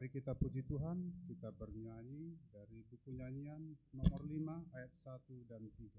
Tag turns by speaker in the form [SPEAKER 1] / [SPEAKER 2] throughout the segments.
[SPEAKER 1] Mari kita puji Tuhan, kita bernyanyi dari buku nyanyian nomor 5 ayat 1 dan 3.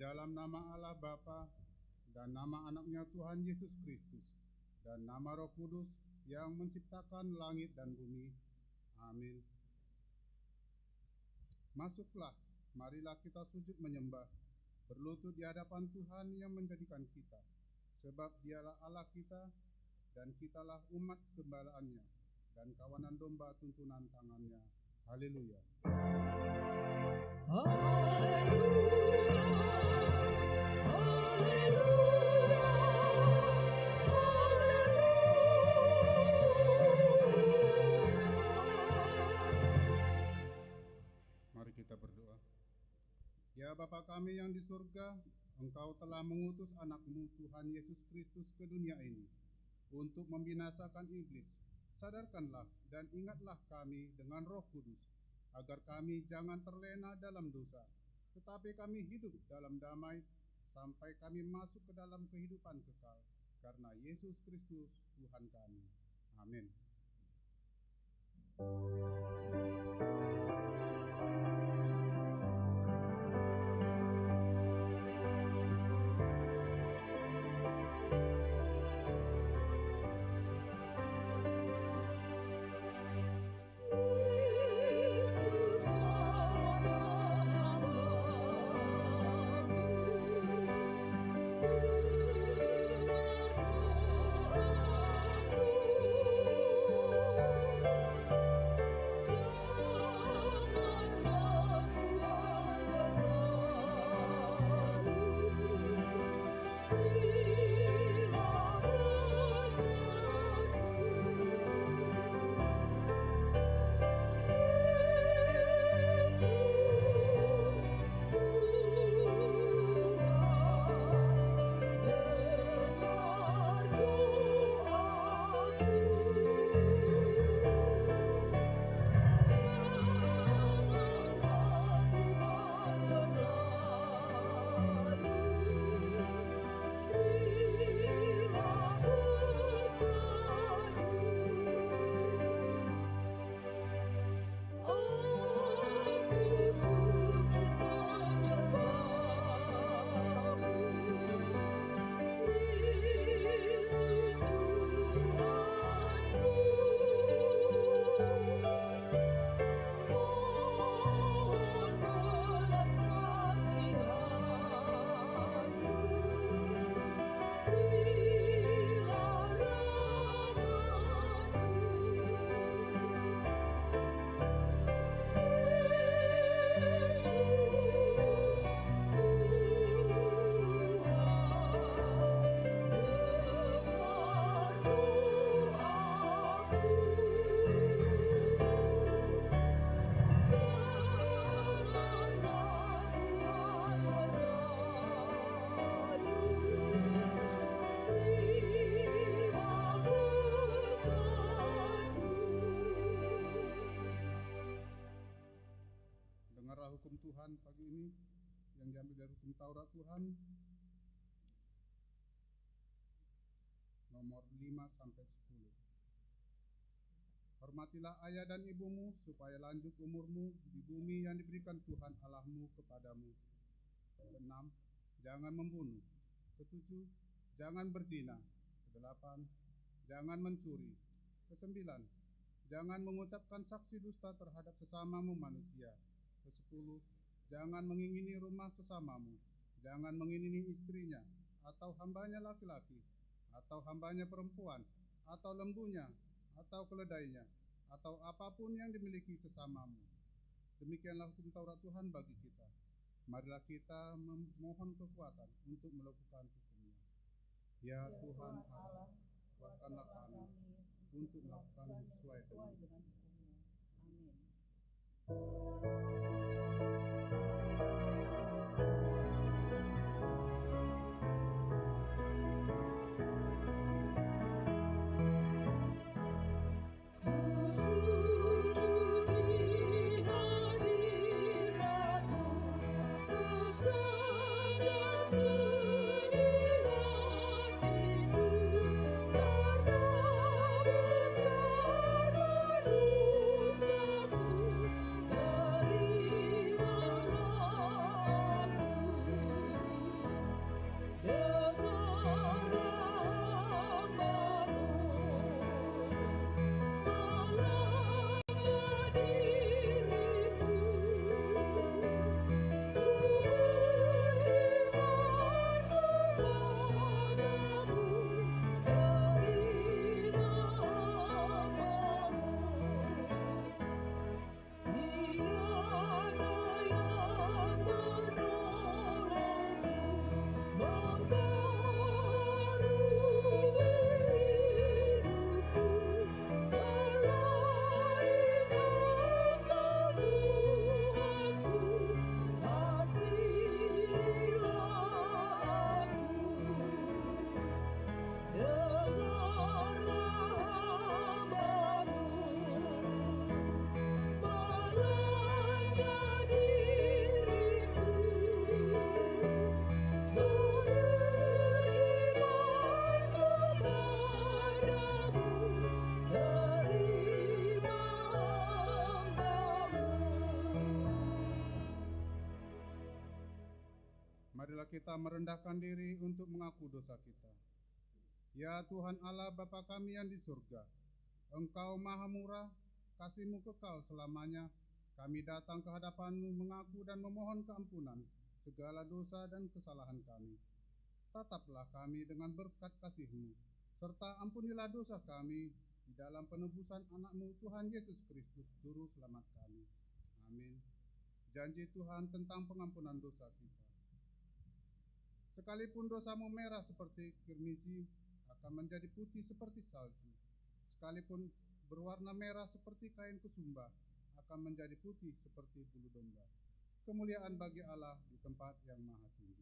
[SPEAKER 1] Dalam nama Allah Bapa dan nama Anaknya Tuhan Yesus Kristus dan nama Roh Kudus yang menciptakan langit dan bumi. Amin. Masuklah, marilah kita sujud menyembah, berlutut di hadapan Tuhan yang menjadikan kita, sebab Dialah Allah kita dan kitalah umat gembalaannya dan kawanan domba tuntunan tangannya. Haleluya. Mari kita berdoa. Ya Bapa kami yang di surga, Engkau telah mengutus anak-Mu Tuhan Yesus Kristus ke dunia ini untuk membinasakan iblis. Sadarkanlah dan ingatlah kami dengan Roh Kudus, agar kami jangan terlena dalam dosa, tetapi kami hidup dalam damai sampai kami masuk ke dalam kehidupan kekal, karena Yesus Kristus Tuhan kami. Amin. Tuhan nomor 5 sampai 10. Hormatilah ayah dan ibumu supaya lanjut umurmu di bumi yang diberikan Tuhan Allahmu kepadamu. 6. Jangan membunuh. 7. Jangan berzina. 8. Jangan mencuri. 9. Jangan mengucapkan saksi dusta terhadap sesamamu manusia. 10. Jangan mengingini rumah sesamamu. Jangan mengingini istrinya, atau hambanya laki-laki, atau hambanya perempuan, atau lembunya, atau keledainya, atau apapun yang dimiliki sesamamu. Demikianlah hukum Taurat Tuhan bagi kita. Marilah kita memohon kekuatan untuk melakukan hukumnya. Ya Tuhan Allah, kuatkanlah kami untuk melakukan sesuai dengan hukum-Mu. Amin. Marilah kita merendahkan diri untuk mengaku dosa kita. Ya Tuhan Allah Bapa kami yang di surga, Engkau maha murah, kasih-Mu kekal selamanya. Kami datang ke hadapan-Mu mengaku dan memohon keampunan segala dosa dan kesalahan kami. Tataplah kami dengan berkat kasih-Mu, serta ampunilah dosa kami di dalam penebusan anak-Mu Tuhan Yesus Kristus, Juru Selamat kami. Amin. Janji Tuhan tentang pengampunan dosa kita. Sekalipun dosamu merah seperti kirmizi, akan menjadi putih seperti salju. Sekalipun berwarna merah seperti kain kesumba, akan menjadi putih seperti bulu domba. Kemuliaan bagi Allah di tempat yang maha tinggi.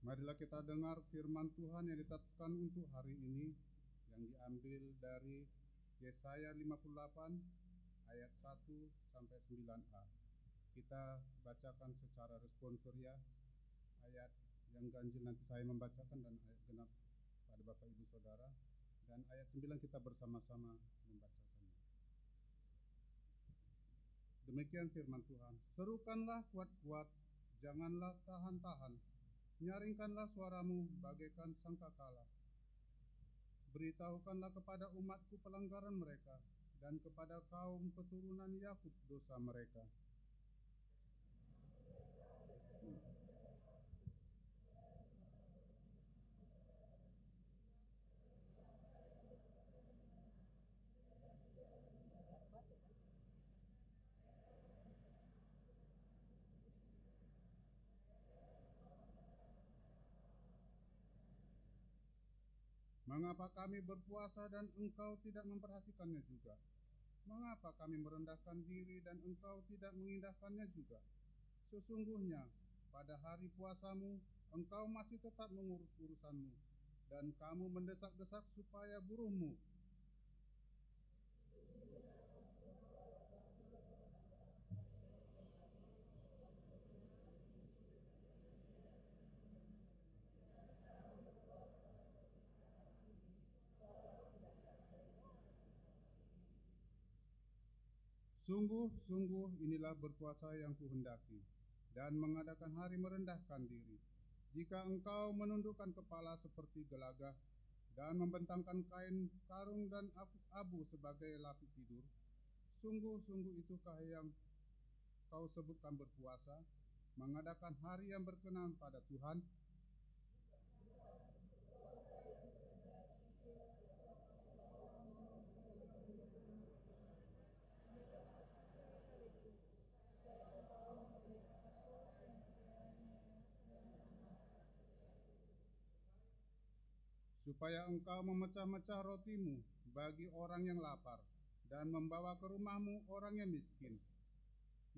[SPEAKER 1] Marilah kita dengar firman Tuhan yang ditetapkan untuk hari ini, yang diambil dari Yesaya 58 ayat 1 sampai 9a. Kita bacakan secara responsorial ayat yang ganjil nanti saya membacakan dan ayat genap pada Bapak Ibu Saudara, dan ayat 9 kita bersama-sama membacakannya. Demikian firman Tuhan. Serukanlah kuat-kuat, janganlah tahan-tahan. Nyaringkanlah suaramu bagaikan sangkakala. Beritahukanlah kepada umatku pelanggaran mereka, dan kepada kaum keturunan Yakub dosa mereka. Mengapa kami berpuasa dan engkau tidak memperhatikannya juga? Mengapa kami merendahkan diri dan engkau tidak mengindahkannya juga? Sesungguhnya, pada hari puasamu, engkau masih tetap mengurus urusanmu, dan kamu mendesak-desak supaya buruhmu. Sungguh-sungguh inilah berpuasa yang kuhendaki, dan mengadakan hari merendahkan diri. Jika engkau menundukkan kepala seperti gelagah, dan membentangkan kain karung dan abu sebagai lapis tidur, sungguh-sungguh itukah yang kau sebutkan berpuasa, mengadakan hari yang berkenan pada Tuhan? Supaya engkau memecah-mecah rotimu bagi orang yang lapar, dan membawa ke rumahmu orang yang miskin,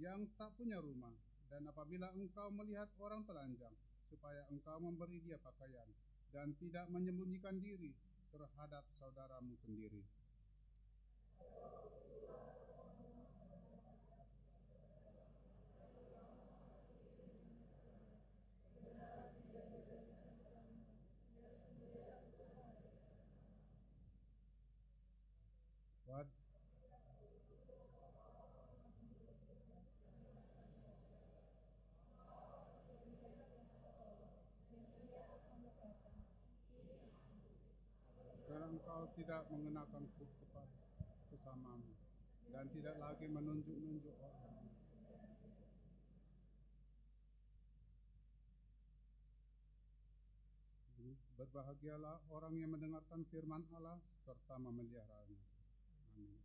[SPEAKER 1] yang tak punya rumah, dan apabila engkau melihat orang telanjang, supaya engkau memberi dia pakaian, dan tidak menyembunyikan diri terhadap saudaramu sendiri. What? Karena engkau tidak mengenakan kepada kesamamu, dan tidak lagi menunjuk-nunjuk orang. Berbahagialah orang yang mendengarkan firman Allah serta memeliharanya. Amin.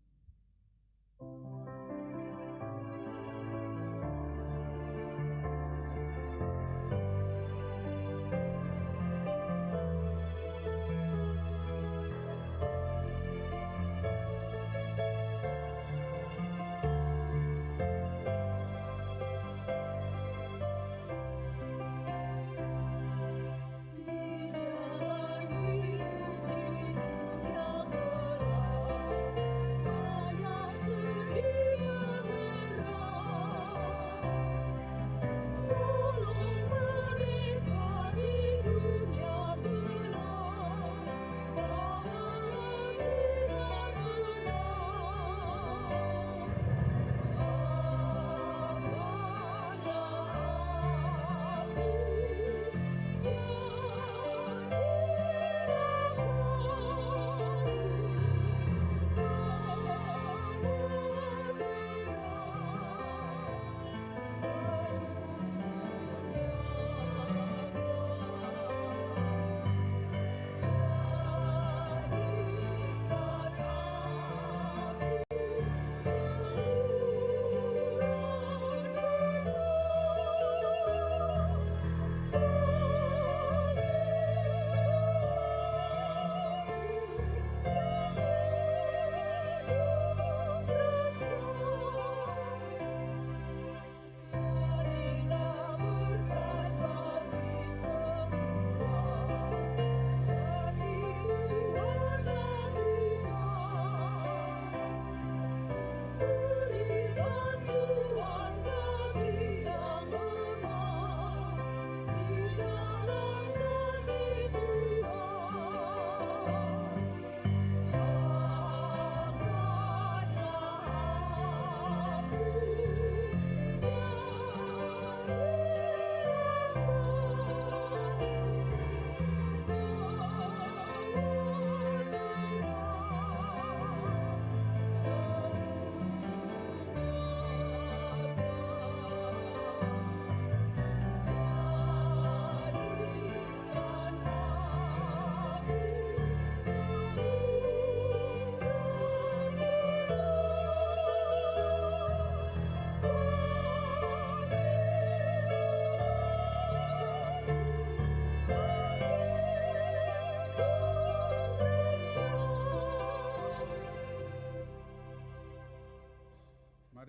[SPEAKER 2] Hanya sendiri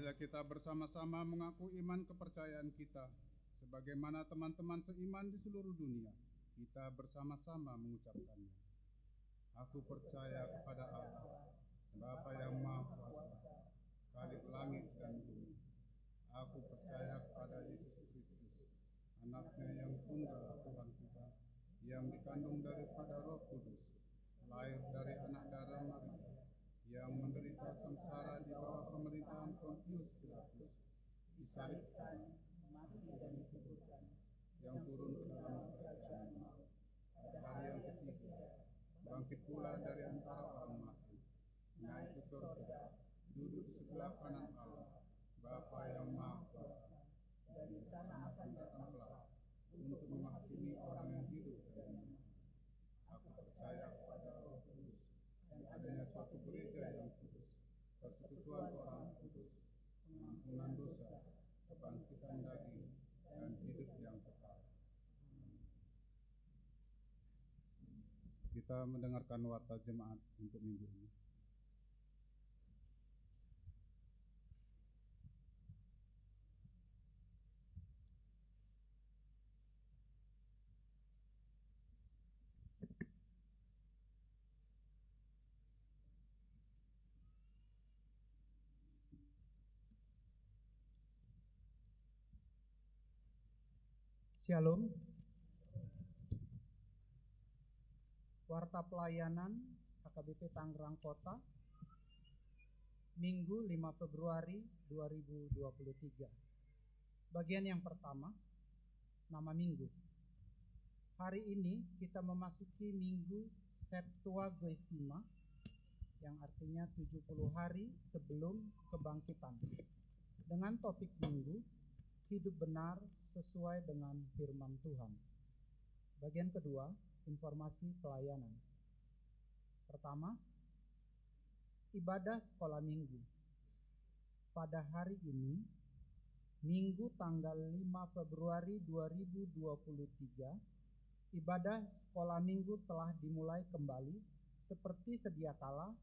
[SPEAKER 1] Marilah kita bersama-sama mengaku iman kepercayaan kita. Sebagaimana teman-teman seiman di seluruh dunia, kita bersama-sama mengucapkannya. Aku percaya kepada Allah, Bapa yang Maha Kuasa, Khalik langit dan bumi. Aku percaya kepada Yesus Kristus, Anaknya yang tunggal Tuhan kita, yang dikandung daripada Roh Kudus, lahir dari anak darah Maria, yang menderita sengsara di bawah pemerintahan Pontius Pilatus, disalibkan, mati dan dikuburkan, yang turun ke dalam kerajaan maut. Pada hari yang ketiga, bangkit pula dari antara orang mati, naik ke surga, duduk di sebelah kanan Allah, Bapa yang Maha Kuasa, dan di sana akan datang kelak untuk menghakimi orang yang hidup dan yang mati. Aku percaya kepada Roh Kudus, dan adanya suatu gereja yang kudus, persekutuan orang kudus, pengampunan dosa, kebangkitan daging, dan hidup yang kekal. Kita mendengarkan warta jemaat untuk minggu ini.
[SPEAKER 2] Shalom. Warta pelayanan HKBP Tangerang Kota, Minggu 5 Februari 2023. Bagian yang pertama, nama minggu. Hari ini kita memasuki minggu Septuagesima, yang artinya 70 hari sebelum kebangkitan. Dengan topik minggu, hidup benar sesuai dengan firman Tuhan. Bagian kedua, informasi pelayanan. Pertama, ibadah sekolah minggu. Pada hari ini, Minggu tanggal 5 Februari 2023, ibadah sekolah minggu telah dimulai kembali seperti sedia kala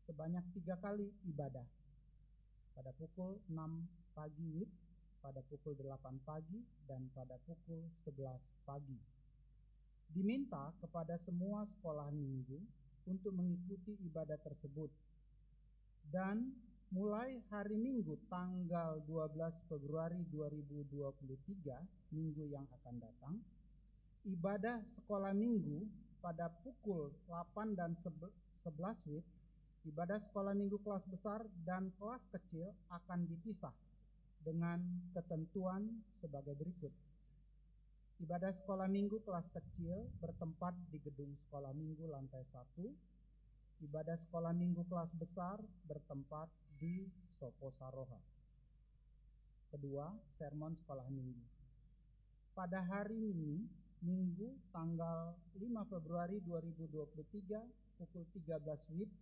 [SPEAKER 2] sebanyak 3 kali ibadah. Pada pukul 6 pagi WIB, pada pukul 8 pagi, dan pada pukul 11 pagi. Diminta kepada semua sekolah minggu untuk mengikuti ibadah tersebut. Dan mulai hari Minggu tanggal 12 Februari 2023, minggu yang akan datang, ibadah sekolah minggu pada pukul 8 dan 11 WIB, ibadah sekolah minggu kelas besar dan kelas kecil akan dipisah dengan ketentuan sebagai berikut. Ibadah sekolah minggu kelas kecil bertempat di gedung sekolah minggu lantai 1. Ibadah sekolah minggu kelas besar bertempat di Sopo Saroha. Kedua, sermon sekolah minggu. Pada hari ini, Minggu tanggal 5 Februari 2023 pukul 13 WIB,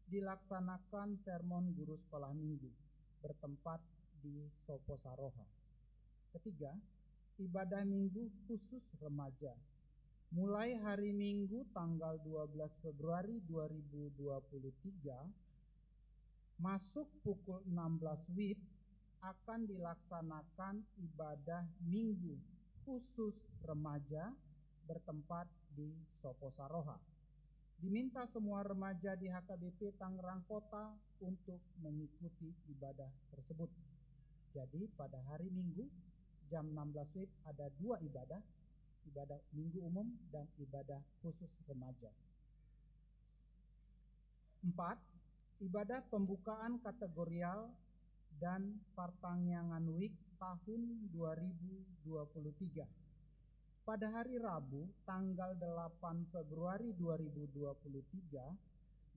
[SPEAKER 2] dilaksanakan sermon guru sekolah minggu bertempat di Sopo Saroha. Ketiga, ibadah minggu khusus remaja. Mulai hari Minggu tanggal 12 Februari 2023 masuk pukul 16 WIB akan dilaksanakan ibadah minggu khusus remaja bertempat di Sopo Saroha. Diminta semua remaja di HKBP Tangerang Kota untuk mengikuti ibadah tersebut. Jadi pada hari Minggu jam 16 WIB ada 2 ibadah minggu umum dan ibadah khusus remaja. 4. Ibadah pembukaan kategorial dan Partangyangan Week tahun 2023. Pada hari Rabu tanggal 8 Februari 2023,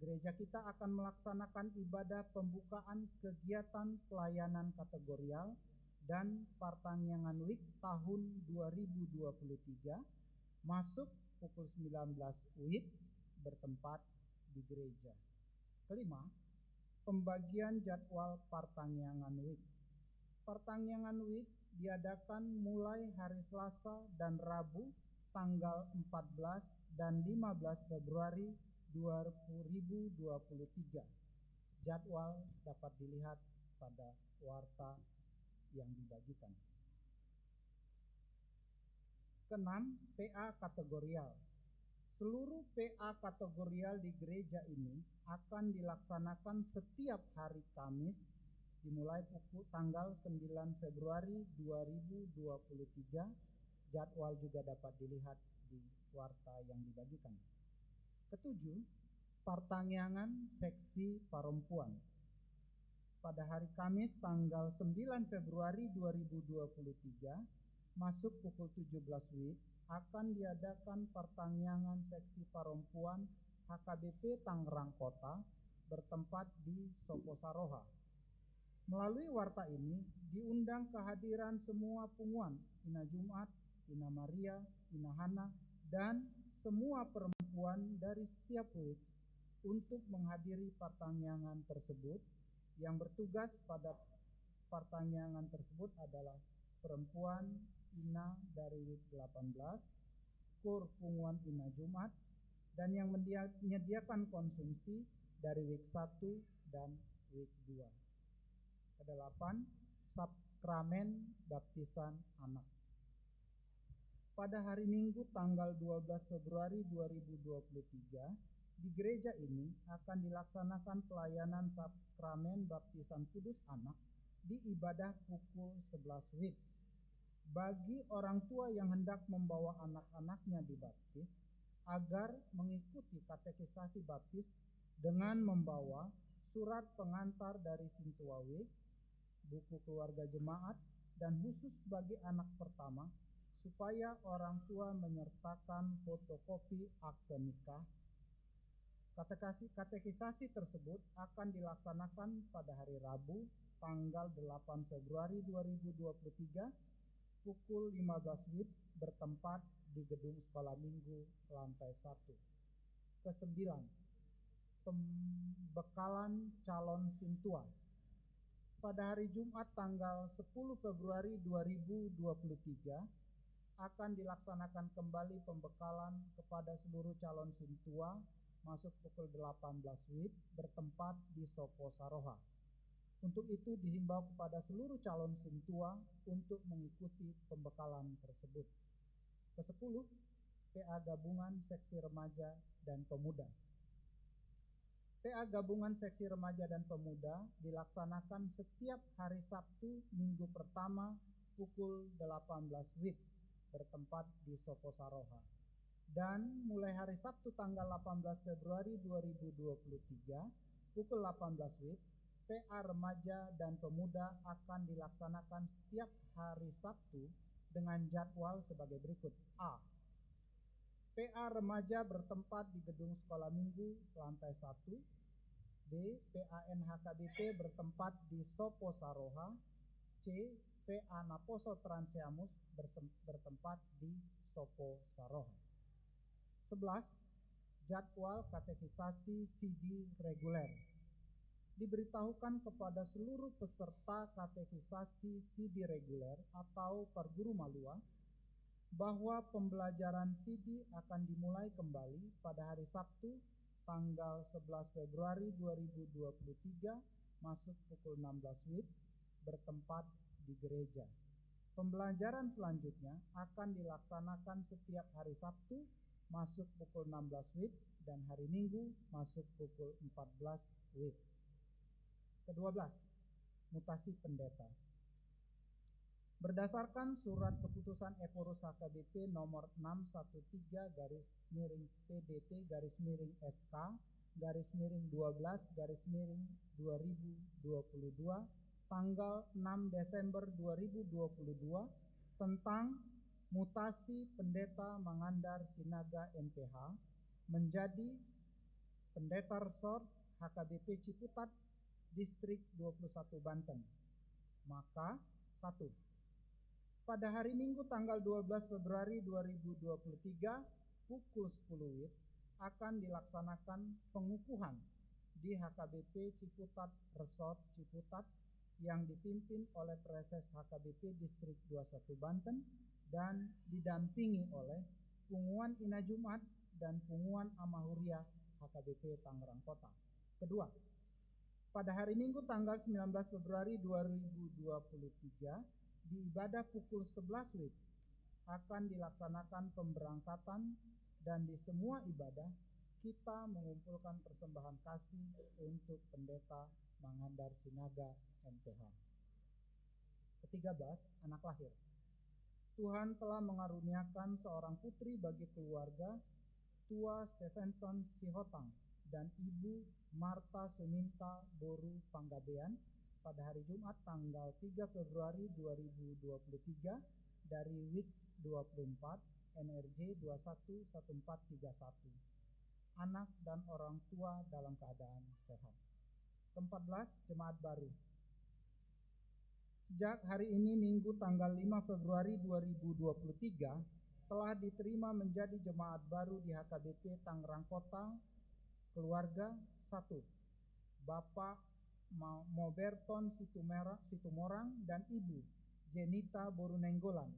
[SPEAKER 2] gereja kita akan melaksanakan ibadah pembukaan kegiatan pelayanan kategorial dan Partangyangan Week tahun 2023 masuk pukul 19 WIB bertempat di gereja. Kelima, pembagian jadwal Partangyangan Week. Partangyangan Week diadakan mulai hari Selasa dan Rabu tanggal 14 dan 15 Februari 2023. Jadwal dapat dilihat pada warta yang dibagikan. Keenam, PA kategorial. Seluruh PA kategorial di gereja ini akan dilaksanakan setiap hari Kamis dimulai tanggal 9 Februari 2023. Jadwal juga dapat dilihat di warta yang dibagikan. Ketujuh, pertangyangan seksi perempuan. Pada hari Kamis tanggal 9 Februari 2023 masuk pukul 17 WIB akan diadakan pertangyangan seksi perempuan HKBP Tangerang Kota bertempat di Sopo Saroha. Melalui warta ini diundang kehadiran semua punguan Ina Jumat, Ina Maria, Ina Hana, dan semua perempuan dari setiap WIB untuk menghadiri pertangyangan tersebut. Yang bertugas pada pertangyangan tersebut adalah perempuan Ina dari WIB 18, Kur Punguan Ina Jumat, dan yang menyediakan konsumsi dari WIB 1 dan WIB 2. Kedelapan, sakramen baptisan anak. Pada hari Minggu tanggal 12 Februari 2023, di gereja ini akan dilaksanakan pelayanan sakramen baptisan kudus anak di ibadah pukul 11 WIB. Bagi orang tua yang hendak membawa anak-anaknya dibaptis, agar mengikuti katekisasi baptis dengan membawa surat pengantar dari Sintua WIB, buku keluarga jemaat, dan khusus bagi anak pertama, supaya orang tua menyertakan fotokopi akte nikah. Katekisasi tersebut akan dilaksanakan pada hari Rabu tanggal 8 Februari 2023 pukul 15 WIB bertempat di gedung sekolah minggu lantai 1. Kesembilan, pembekalan calon Sintua. Pada hari Jumat tanggal 10 Februari 2023 akan dilaksanakan kembali pembekalan kepada seluruh calon Sintua masuk pukul 18 WIB bertempat di Sopo Saroha. Untuk itu dihimbau kepada seluruh calon Sintua untuk mengikuti pembekalan tersebut. Ke-10, PA Gabungan Seksi Remaja dan Pemuda. PA Gabungan Seksi Remaja dan Pemuda dilaksanakan setiap hari Sabtu minggu pertama pukul 18 WIB bertempat di Sopo Saroha. Dan mulai hari Sabtu tanggal 18 Februari 2023 pukul 18 WIB, PA Remaja dan Pemuda akan dilaksanakan setiap hari Sabtu dengan jadwal sebagai berikut. A. PA Remaja bertempat di gedung sekolah minggu lantai 1. B. PAN HKBP bertempat di Sopo Saroha. C. PA Naposo Transiamus bertempat di Sopo Saroha. 11. Jadwal katekisasi CD reguler. Diberitahukan kepada seluruh peserta katekisasi CD reguler atau perguru malua bahwa pembelajaran CD akan dimulai kembali pada hari Sabtu tanggal 11 Februari 2023 masuk pukul 16 WIB bertempat di gereja. Pembelajaran selanjutnya akan dilaksanakan setiap hari Sabtu masuk pukul 16 WIB dan hari Minggu masuk pukul 14 WIB. Ke-12, mutasi pendeta. Berdasarkan surat keputusan Eporus HKBP nomor 613-PDT-SK-12-12/2022 tanggal 6 Desember 2022 tentang mutasi pendeta Mangandar Sinaga MPH menjadi pendeta resort HKBP Ciputat Distrik 21 Banten. Maka 1. Pada hari Minggu tanggal 12 Februari 2023 pukul 10 WIB akan dilaksanakan pengukuhan di HKBP Ciputat Resort Ciputat yang dipimpin oleh Preses HKBP Distrik 21 Banten dan didampingi oleh Punguan Ina Jumat dan Punguan Amahuriah HKBP Tangerang Kota. Kedua, Pada hari Minggu tanggal 19 Februari 2023 di ibadah pukul 11 WIB akan dilaksanakan pemberangkatan, dan di semua ibadah kita mengumpulkan persembahan kasih untuk Pendeta Mangandar Sinaga MTH. Ke-13, anak lahir. Tuhan telah mengaruniakan seorang putri bagi keluarga Tua Stephenson Sihotang dan Ibu Marta Suminta Boru Panggabean pada hari Jumat tanggal 3 Februari 2023 dari WIB 24 NRJ 211431. Anak dan orang tua dalam keadaan sehat. Ke-14, jemaat baru. Sejak hari ini Minggu tanggal 5 Februari 2023 telah diterima menjadi jemaat baru di HKBP Tangerang Kota. Keluarga 1. Bapak Moberton Situmorang dan Ibu Jenita Borunenggolan,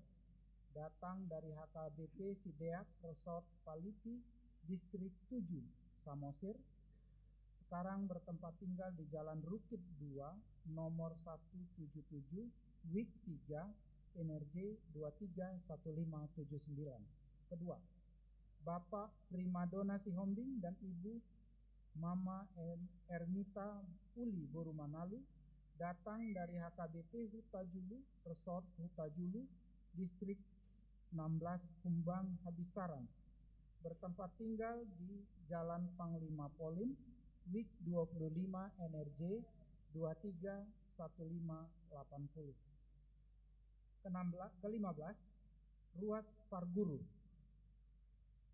[SPEAKER 2] datang dari HKBP Sideak Resort Palipi, Distrik 7, Samosir. Sekarang bertempat tinggal di Jalan Rukit 2, nomor 177, WIB 3, NRJ 231579. Kedua, Bapak Primadona Sihombing dan Ibu Mama Ernita Uli Borumanalu, datang dari HKBP Hutajulu, Resort Hutajulu, Distrik 16, Kumbang, Habisaran. Bertempat tinggal di Jalan Panglima Polim, WIB 25, NRJ 231580. Ke-15, Ruas Parguru.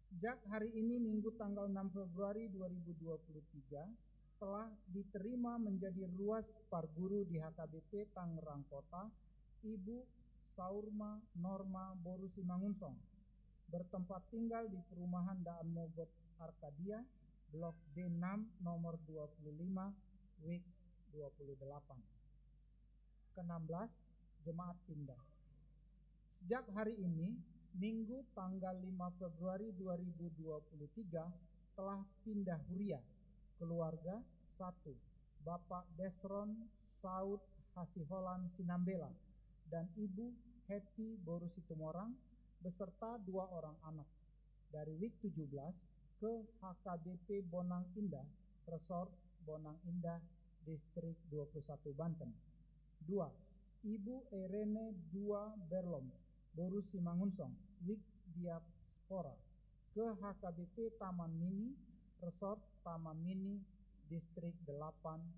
[SPEAKER 2] Sejak hari ini Minggu tanggal 6 Februari 2023 telah diterima menjadi Ruas Parguru di HKBP Tangerang Kota Ibu Saurma Norma Boru Simangunsong, bertempat tinggal di perumahan Daan Mogot Arkadia, Blok D6 nomor 25, WIB 28. Ke-16, jemaat pindah. Sejak hari ini Minggu tanggal 5 Februari 2023 telah pindah huria. Keluarga 1. Bapak Desron Saud Hasiholan Sinambela dan Ibu Happy Boru Situmorang beserta 2 orang anak dari WIB 17 ke HKBP Bonang Indah, Resort Bonang Indah, Distrik 21 Banten. 2. Ibu Irene 2 Berlom Boru Simangunsong, WIB Diaspora, ke HKBP Taman Mini, Resort Taman Mini, Distrik 8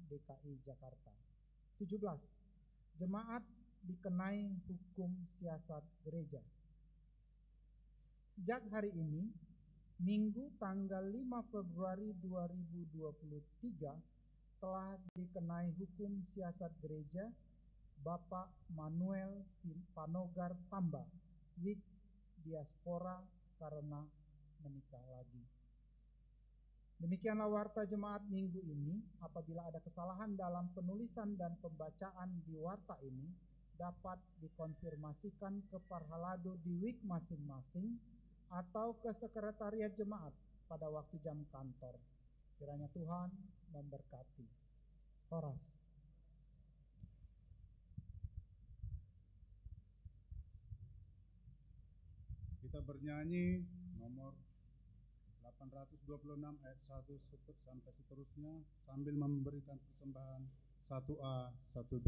[SPEAKER 2] DKI Jakarta. 17. Jemaat dikenai hukum siasat gereja. Sejak hari ini Minggu tanggal 5 Februari 2023 telah dikenai hukum siasat gereja Bapak Manuel Panogar Tamba, WIB Diaspora, karena menikah lagi. Demikianlah warta jemaat minggu ini. Apabila ada kesalahan dalam penulisan dan pembacaan di warta ini, dapat dikonfirmasikan ke Parhalado di WIB masing-masing atau ke sekretariat jemaat pada waktu jam kantor. Kiranya Tuhan memberkati. Horas.
[SPEAKER 1] Kita bernyanyi nomor 826 ayat 1 sampai seterusnya sambil memberikan persembahan 1A 1B.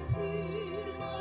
[SPEAKER 3] Firman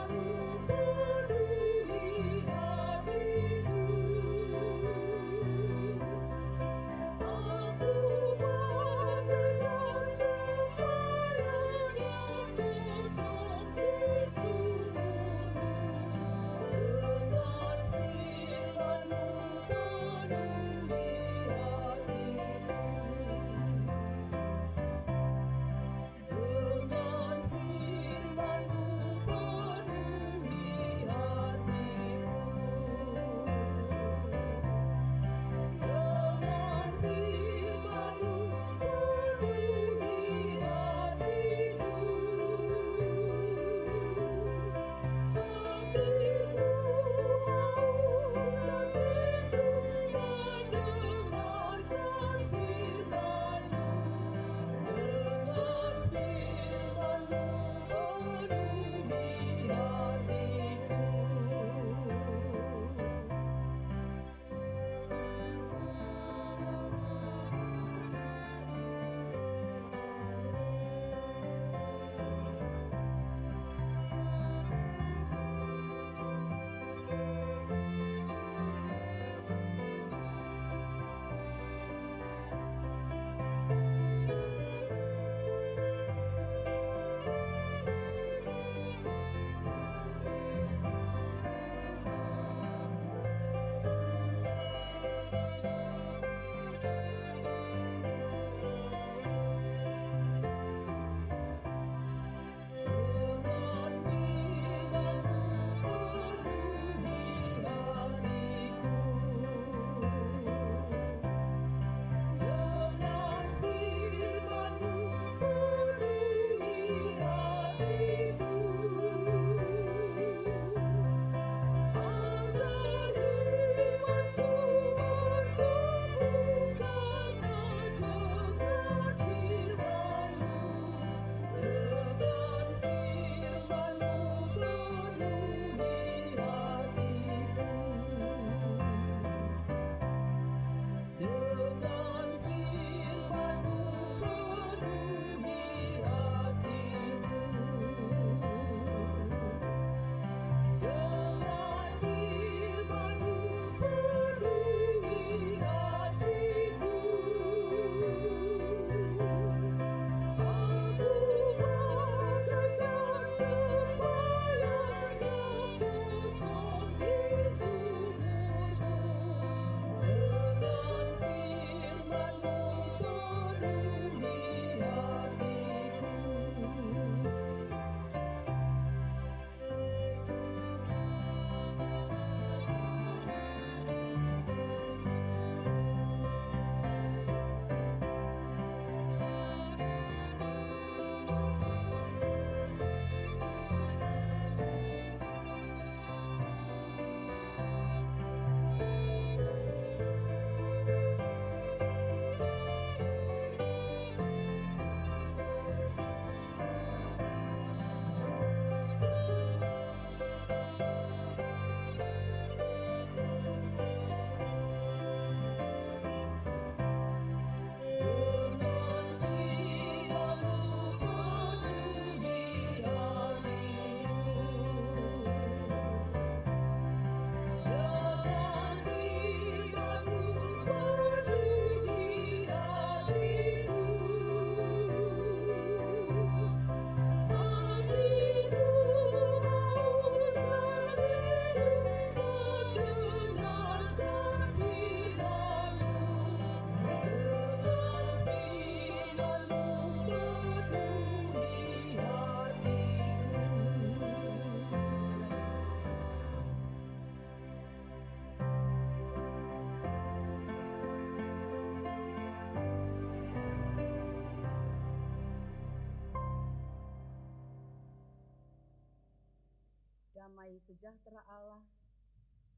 [SPEAKER 3] damai sejahtera Allah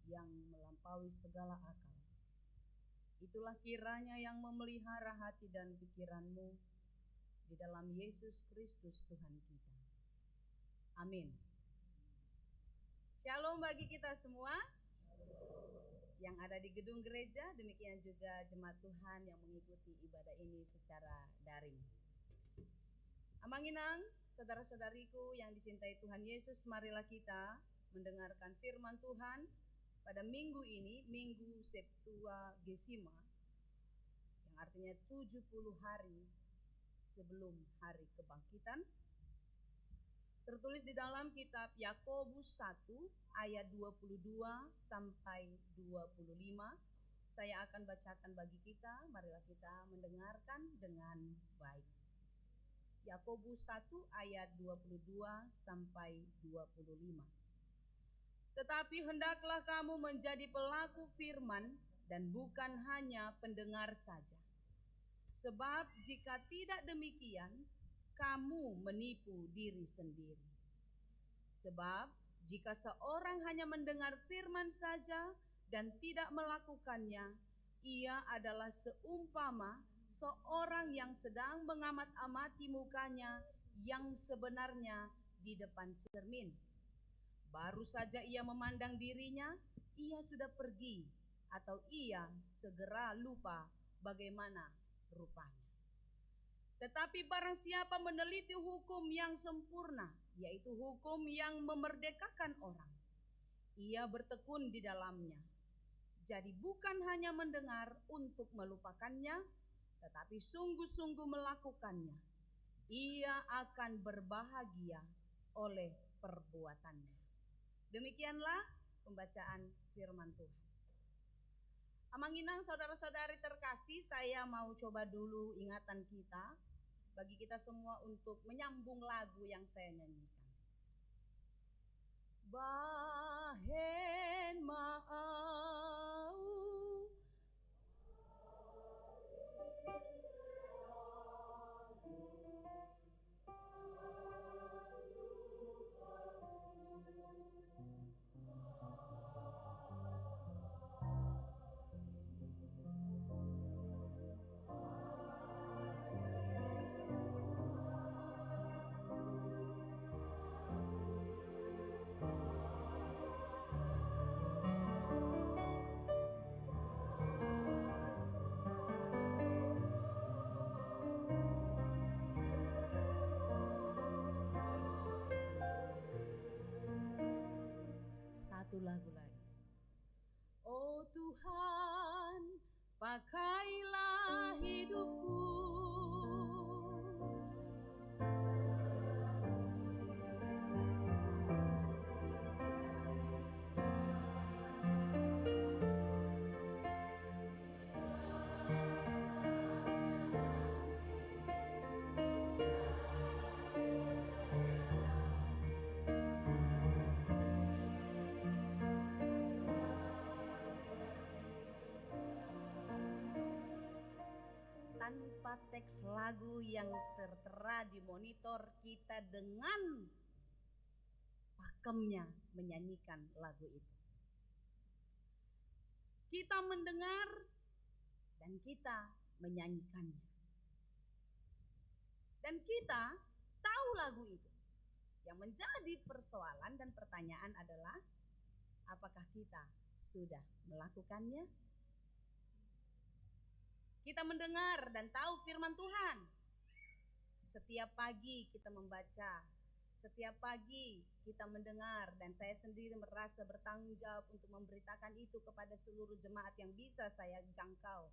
[SPEAKER 3] yang melampaui segala akal. Itulah kiranya yang memelihara hati dan pikiranmu di dalam Yesus Kristus Tuhan kita. Amin. Shalom bagi kita semua yang ada di gedung gereja, demikian juga jemaat Tuhan yang mengikuti ibadah ini secara daring. Amanginang, saudara-saudariku yang dicintai Tuhan Yesus, marilah kita mendengarkan firman Tuhan pada minggu ini, Minggu Septuagesima, yang artinya 70 hari sebelum hari kebangkitan. Tertulis di dalam kitab Yakobus 1 ayat 22 sampai 25. Saya akan bacakan bagi kita, marilah kita mendengarkan dengan baik. Yakobus 1 ayat 22 sampai 25. Tetapi hendaklah kamu menjadi pelaku firman dan bukan hanya pendengar saja. Sebab jika tidak demikian, kamu menipu diri sendiri. Sebab jika seorang hanya mendengar firman saja dan tidak melakukannya, ia adalah seumpama seorang yang sedang mengamat-amati mukanya yang sebenarnya di depan cermin. Baru saja ia memandang dirinya, ia sudah pergi, atau ia segera lupa bagaimana rupanya. Tetapi barang siapa meneliti hukum yang sempurna, yaitu hukum yang memerdekakan orang, ia bertekun di dalamnya. Jadi bukan hanya mendengar untuk melupakannya, tetapi sungguh-sungguh melakukannya. Ia akan berbahagia oleh perbuatannya. Demikianlah pembacaan firman Tuhan. Amanginang, saudara-saudari terkasih, saya mau coba dulu ingatan kita, bagi kita semua untuk menyambung lagu yang saya nyanyikan. Bahen mau satu lagu lagi. Oh Tuhan, pakailah hidupku, tanpa teks lagu yang tertera di monitor, kita dengan pakemnya menyanyikan lagu itu. Kita mendengar dan kita menyanyikannya. Dan kita tahu lagu itu. Yang menjadi persoalan dan pertanyaan adalah, apakah kita sudah melakukannya? Kita mendengar dan tahu firman Tuhan. Setiap pagi kita membaca, setiap pagi kita mendengar, dan saya sendiri merasa bertanggung jawab untuk memberitakan itu kepada seluruh jemaat yang bisa saya jangkau.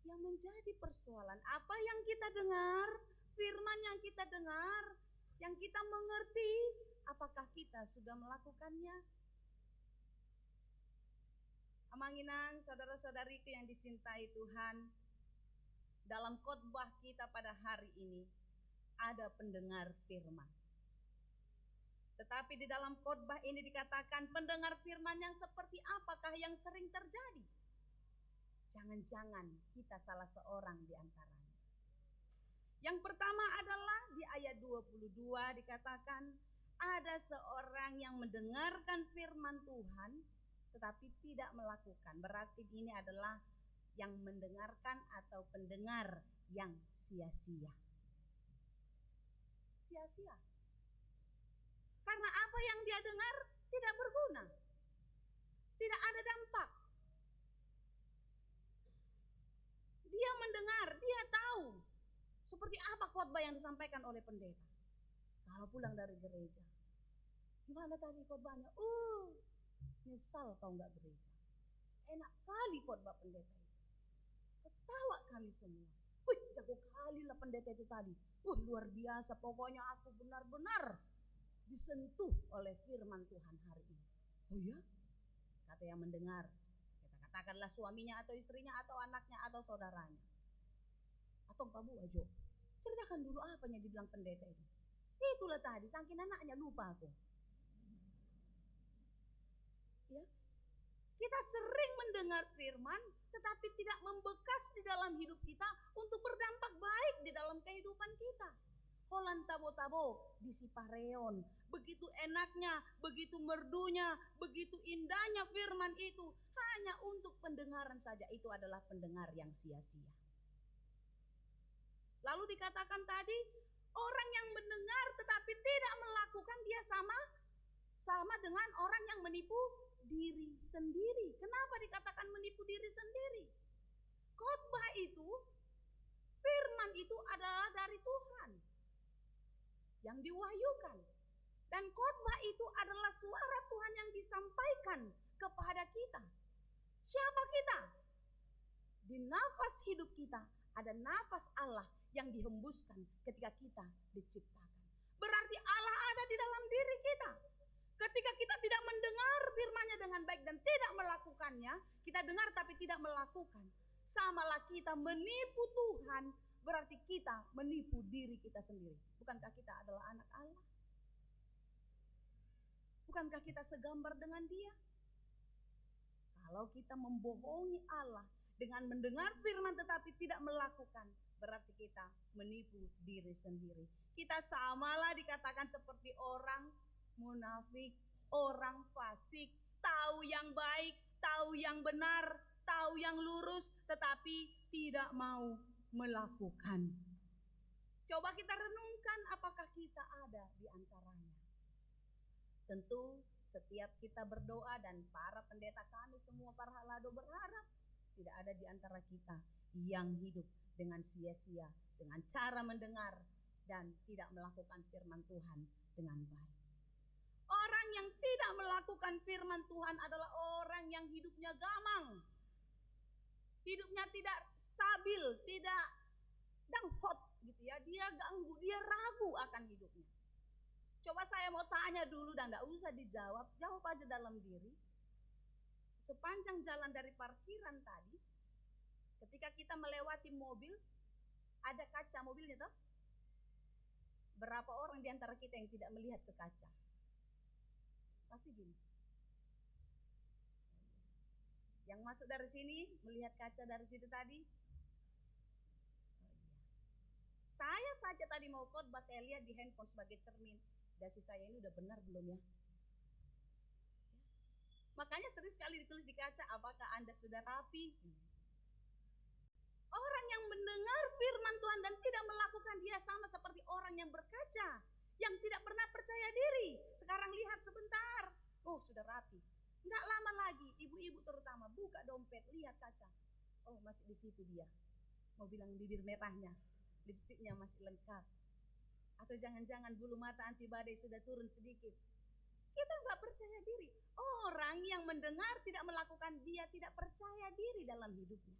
[SPEAKER 3] Yang menjadi persoalan, apa yang kita dengar, firman yang kita dengar, yang kita mengerti, apakah kita sudah melakukannya? Amanginang, saudara-saudariku yang dicintai Tuhan, dalam khotbah kita pada hari ini ada pendengar firman. Tetapi di dalam khotbah ini dikatakan pendengar firman yang seperti apakah yang sering terjadi? Jangan-jangan kita salah seorang di antaranya. Yang pertama adalah di ayat 22 dikatakan, ada seorang yang mendengarkan firman Tuhan tetapi tidak melakukan. Berarti ini adalah yang mendengarkan atau pendengar yang sia-sia. Sia-sia. Karena apa yang dia dengar tidak berguna. Tidak ada dampak. Dia mendengar, dia tahu seperti apa khotbah yang disampaikan oleh pendeta. Kalau pulang dari gereja, gimana tadi khotbahnya? Nyesal kau nggak gereja. Enak kali khotbah pendeta itu. Ketawa kami semua. Wih, jago kali lah pendeta itu tadi. Luar biasa. Pokoknya aku benar-benar disentuh oleh firman Tuhan hari ini. Oh ya? Kata yang mendengar. Kita katakanlah suaminya atau istrinya atau anaknya atau saudaranya. Atau Pak Bu Ajo. Ceritakan dulu apa yang dibilang pendeta itu. Itulah tadi, saking anaknya lupa aku. Ya. Kita sering mendengar firman tetapi tidak membekas di dalam hidup kita untuk berdampak baik di dalam kehidupan kita. Holan tabo-tabo di Sipareon, begitu enaknya, begitu merdunya, begitu indahnya firman itu, hanya untuk pendengaran saja. Itu adalah pendengar yang sia-sia. Lalu dikatakan tadi, orang yang mendengar tetapi tidak melakukan, dia sama dengan orang yang menipu diri sendiri. Kenapa dikatakan menipu diri sendiri? Khotbah itu, firman itu adalah dari Tuhan yang diwahyukan. Dan khotbah itu adalah suara Tuhan yang disampaikan kepada kita. Siapa kita? Di nafas hidup kita ada nafas Allah yang dihembuskan ketika kita diciptakan. Berarti Allah ada di dalam diri kita. Ketika kita tidak mendengar firman-Nya dengan baik dan tidak melakukannya, kita dengar tapi tidak melakukan, samalah kita menipu Tuhan, berarti kita menipu diri kita sendiri. Bukankah kita adalah anak Allah? Bukankah kita segambar dengan Dia? Kalau kita membohongi Allah dengan mendengar firman tetapi tidak melakukan, berarti kita menipu diri sendiri. Kita samalah dikatakan seperti orang munafik, orang fasik, tahu yang baik, tahu yang benar, tahu yang lurus, tetapi tidak mau melakukan. Coba kita renungkan apakah kita ada di antaranya. Tentu setiap kita berdoa dan para pendeta kami semua para halado berharap tidak ada di antara kita yang hidup dengan sia-sia, dengan cara mendengar dan tidak melakukan firman Tuhan dengan baik. Orang yang tidak melakukan firman Tuhan adalah orang yang hidupnya gamang. Hidupnya tidak stabil, tidak hot gitu ya. Dia ganggu, dia ragu akan hidupnya. Coba saya mau tanya dulu dan gak usah dijawab, jawab aja dalam diri. Sepanjang jalan dari parkiran tadi, ketika kita melewati mobil, ada kaca mobilnya toh? Berapa orang di antara kita yang tidak melihat ke kaca? Pasti gini. Yang masuk dari sini melihat kaca dari situ tadi. Saya saja tadi mau khotbah, saya lihat di handphone sebagai cermin. Dasi saya ini udah benar belum ya? Makanya sering sekali ditulis di kaca, apakah Anda sudah rapi? Orang yang mendengar firman Tuhan dan tidak melakukan, dia sama seperti orang yang berkaca, yang tidak pernah percaya diri. Sekarang lihat sebentar, oh sudah rapi. Nggak lama lagi, ibu-ibu terutama buka dompet, lihat kaca. Oh masih di situ dia. Mau bilang bibir merahnya, lipstiknya masih lengkap. Atau jangan-jangan bulu mata anti badai sudah turun sedikit. Kita nggak percaya diri. Orang yang mendengar tidak melakukan, dia tidak percaya diri dalam hidupnya.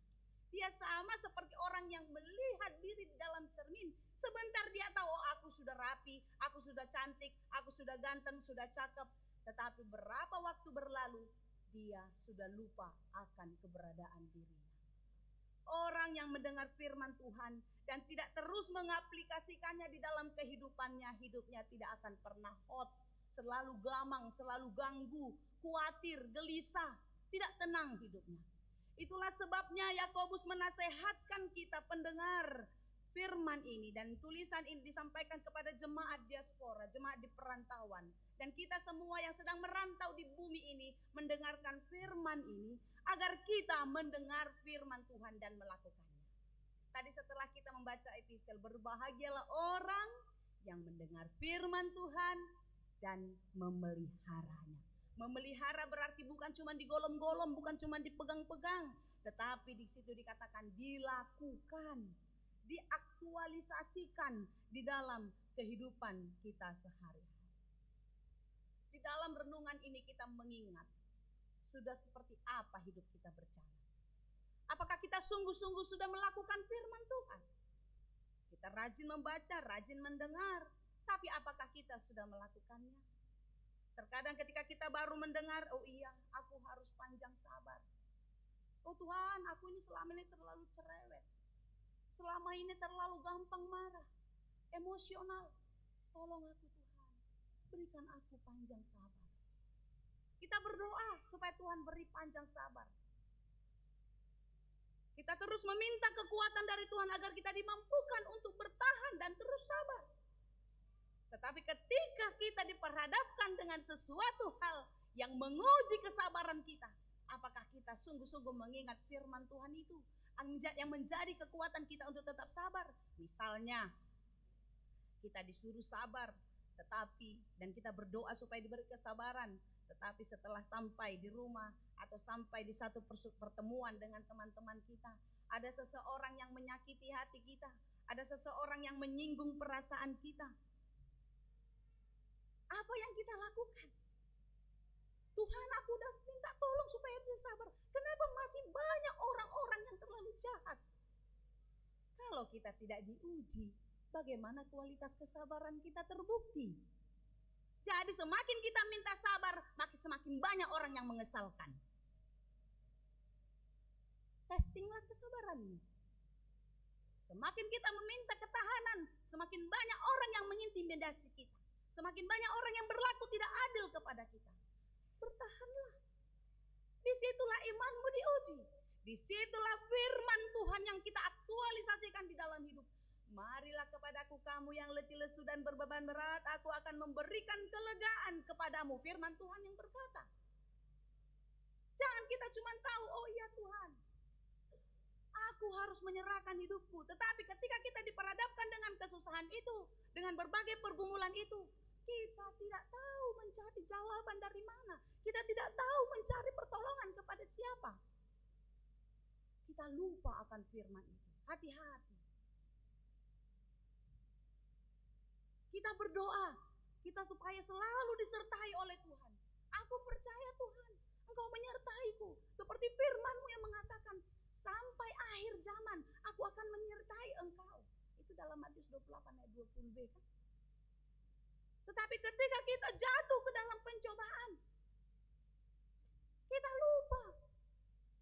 [SPEAKER 3] Dia sama seperti orang yang melihat diri di dalam cermin. Sebentar dia tahu, oh aku sudah rapi, aku sudah cantik, aku sudah ganteng, sudah cakep. Tetapi berapa waktu berlalu, dia sudah lupa akan keberadaan dirinya. Orang yang mendengar firman Tuhan dan tidak terus mengaplikasikannya di dalam kehidupannya, hidupnya tidak akan pernah hot. Selalu gamang, selalu ganggu, khawatir, gelisah, tidak tenang hidupnya. Itulah sebabnya Yakobus menasehatkan kita pendengar firman ini dan tulisan ini disampaikan kepada jemaat diaspora, jemaat di perantauan. Dan kita semua yang sedang merantau di bumi ini mendengarkan firman ini agar kita mendengar firman Tuhan dan melakukannya. Tadi setelah kita membaca epistel, berbahagialah orang yang mendengar firman Tuhan dan memeliharanya. Memelihara berarti bukan cuma digolom-golom, bukan cuma dipegang-pegang, tetapi di situ dikatakan dilakukan, diaktualisasikan di dalam kehidupan kita sehari-hari. Di dalam renungan ini kita mengingat sudah seperti apa hidup kita berjalan. Apakah kita sungguh-sungguh sudah melakukan firman Tuhan? Kita rajin membaca, rajin mendengar, tapi apakah kita sudah melakukannya? Terkadang ketika kita baru mendengar, oh iya, aku harus panjang sabar. Oh Tuhan, aku ini selama ini terlalu cerewet. Selama ini terlalu gampang marah, emosional. Tolong aku Tuhan, berikan aku panjang sabar. Kita berdoa supaya Tuhan beri panjang sabar. Kita terus meminta kekuatan dari Tuhan agar kita dimampukan untuk bertahan dan terus sabar. Tetapi ketika kita diperhadapkan dengan sesuatu hal yang menguji kesabaran kita, apakah kita sungguh-sungguh mengingat firman Tuhan itu yang menjadi kekuatan kita untuk tetap sabar? Misalnya, kita disuruh sabar, dan kita berdoa supaya diberi kesabaran, tetapi setelah sampai di rumah atau sampai di satu pertemuan dengan teman-teman kita, ada seseorang yang menyakiti hati kita, ada seseorang yang menyinggung perasaan kita. Apa yang kita lakukan? Tuhan, aku udah minta tolong supaya bisa sabar. Kenapa masih banyak orang-orang yang terlalu jahat? Kalau kita tidak diuji, bagaimana kualitas kesabaran kita terbukti? Jadi semakin kita minta sabar, makin semakin banyak orang yang mengesalkan. Testinglah kesabaranmu. Semakin kita meminta ketahanan, semakin banyak orang yang mengintimidasi kita. Semakin banyak orang yang berlaku tidak adil kepada kita. Bertahanlah. Disitulah imanmu diuji. Disitulah firman Tuhan yang kita aktualisasikan di dalam hidup. Marilah kepadaku kamu yang letih lesu dan berbeban berat, aku akan memberikan kelegaan kepadamu. Firman Tuhan yang berkata. Jangan kita cuma tahu, oh iya Tuhan, aku harus menyerahkan hidupku. Tetapi ketika kita diperhadapkan dengan kesusahan itu, dengan berbagai pergumulan itu, kita tidak tahu mencari jawaban dari mana. Kita tidak tahu mencari pertolongan kepada siapa. Kita lupa akan firman itu. Hati-hati. Kita berdoa, kita supaya selalu disertai oleh Tuhan. Aku percaya Tuhan, Engkau menyertaiku. Seperti firman-Mu yang mengatakan, sampai akhir zaman aku akan menyertai Engkau. Itu dalam Matius 28 ayat 20b kan. Tetapi ketika kita jatuh ke dalam pencobaan, kita lupa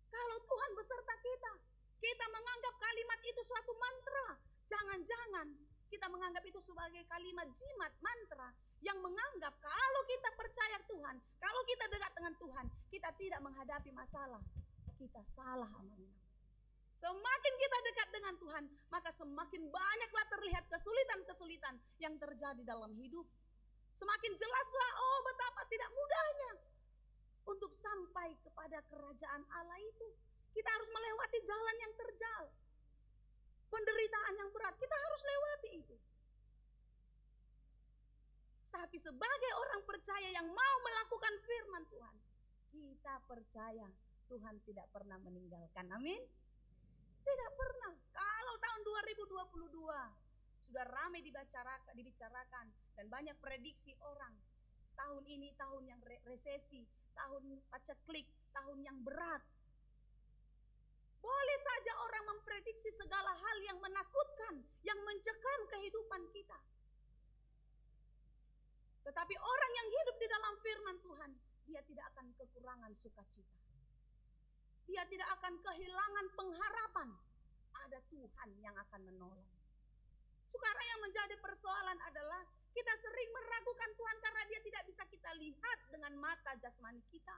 [SPEAKER 3] kalau Tuhan beserta kita. Kita menganggap kalimat itu suatu mantra. Jangan-jangan kita menganggap itu sebagai kalimat jimat, mantra, yang menganggap kalau kita percaya Tuhan, kalau kita dekat dengan Tuhan, kita tidak menghadapi masalah. Kita salah amanah. Semakin kita dekat dengan Tuhan, maka semakin banyaklah terlihat kesulitan-kesulitan yang terjadi dalam hidup. Semakin jelaslah, oh betapa tidak mudahnya untuk sampai kepada kerajaan Allah itu. Kita harus melewati jalan yang terjal. Penderitaan yang berat, kita harus lewati itu. Tapi sebagai orang percaya yang mau melakukan firman Tuhan, kita percaya Tuhan tidak pernah meninggalkan. Amin. Tidak pernah. Kalau tahun 2022 sudah ramai dibicarakan dan banyak prediksi orang. Tahun ini tahun yang resesi, tahun paceklik, tahun yang berat. Boleh saja orang memprediksi segala hal yang menakutkan, yang mencekam kehidupan kita. Tetapi orang yang hidup di dalam firman Tuhan, dia tidak akan kekurangan sukacita. Dia tidak akan kehilangan pengharapan. Ada Tuhan yang akan menolong. Sekarang yang menjadi persoalan adalah kita sering meragukan Tuhan karena dia tidak bisa kita lihat dengan mata jasmani kita.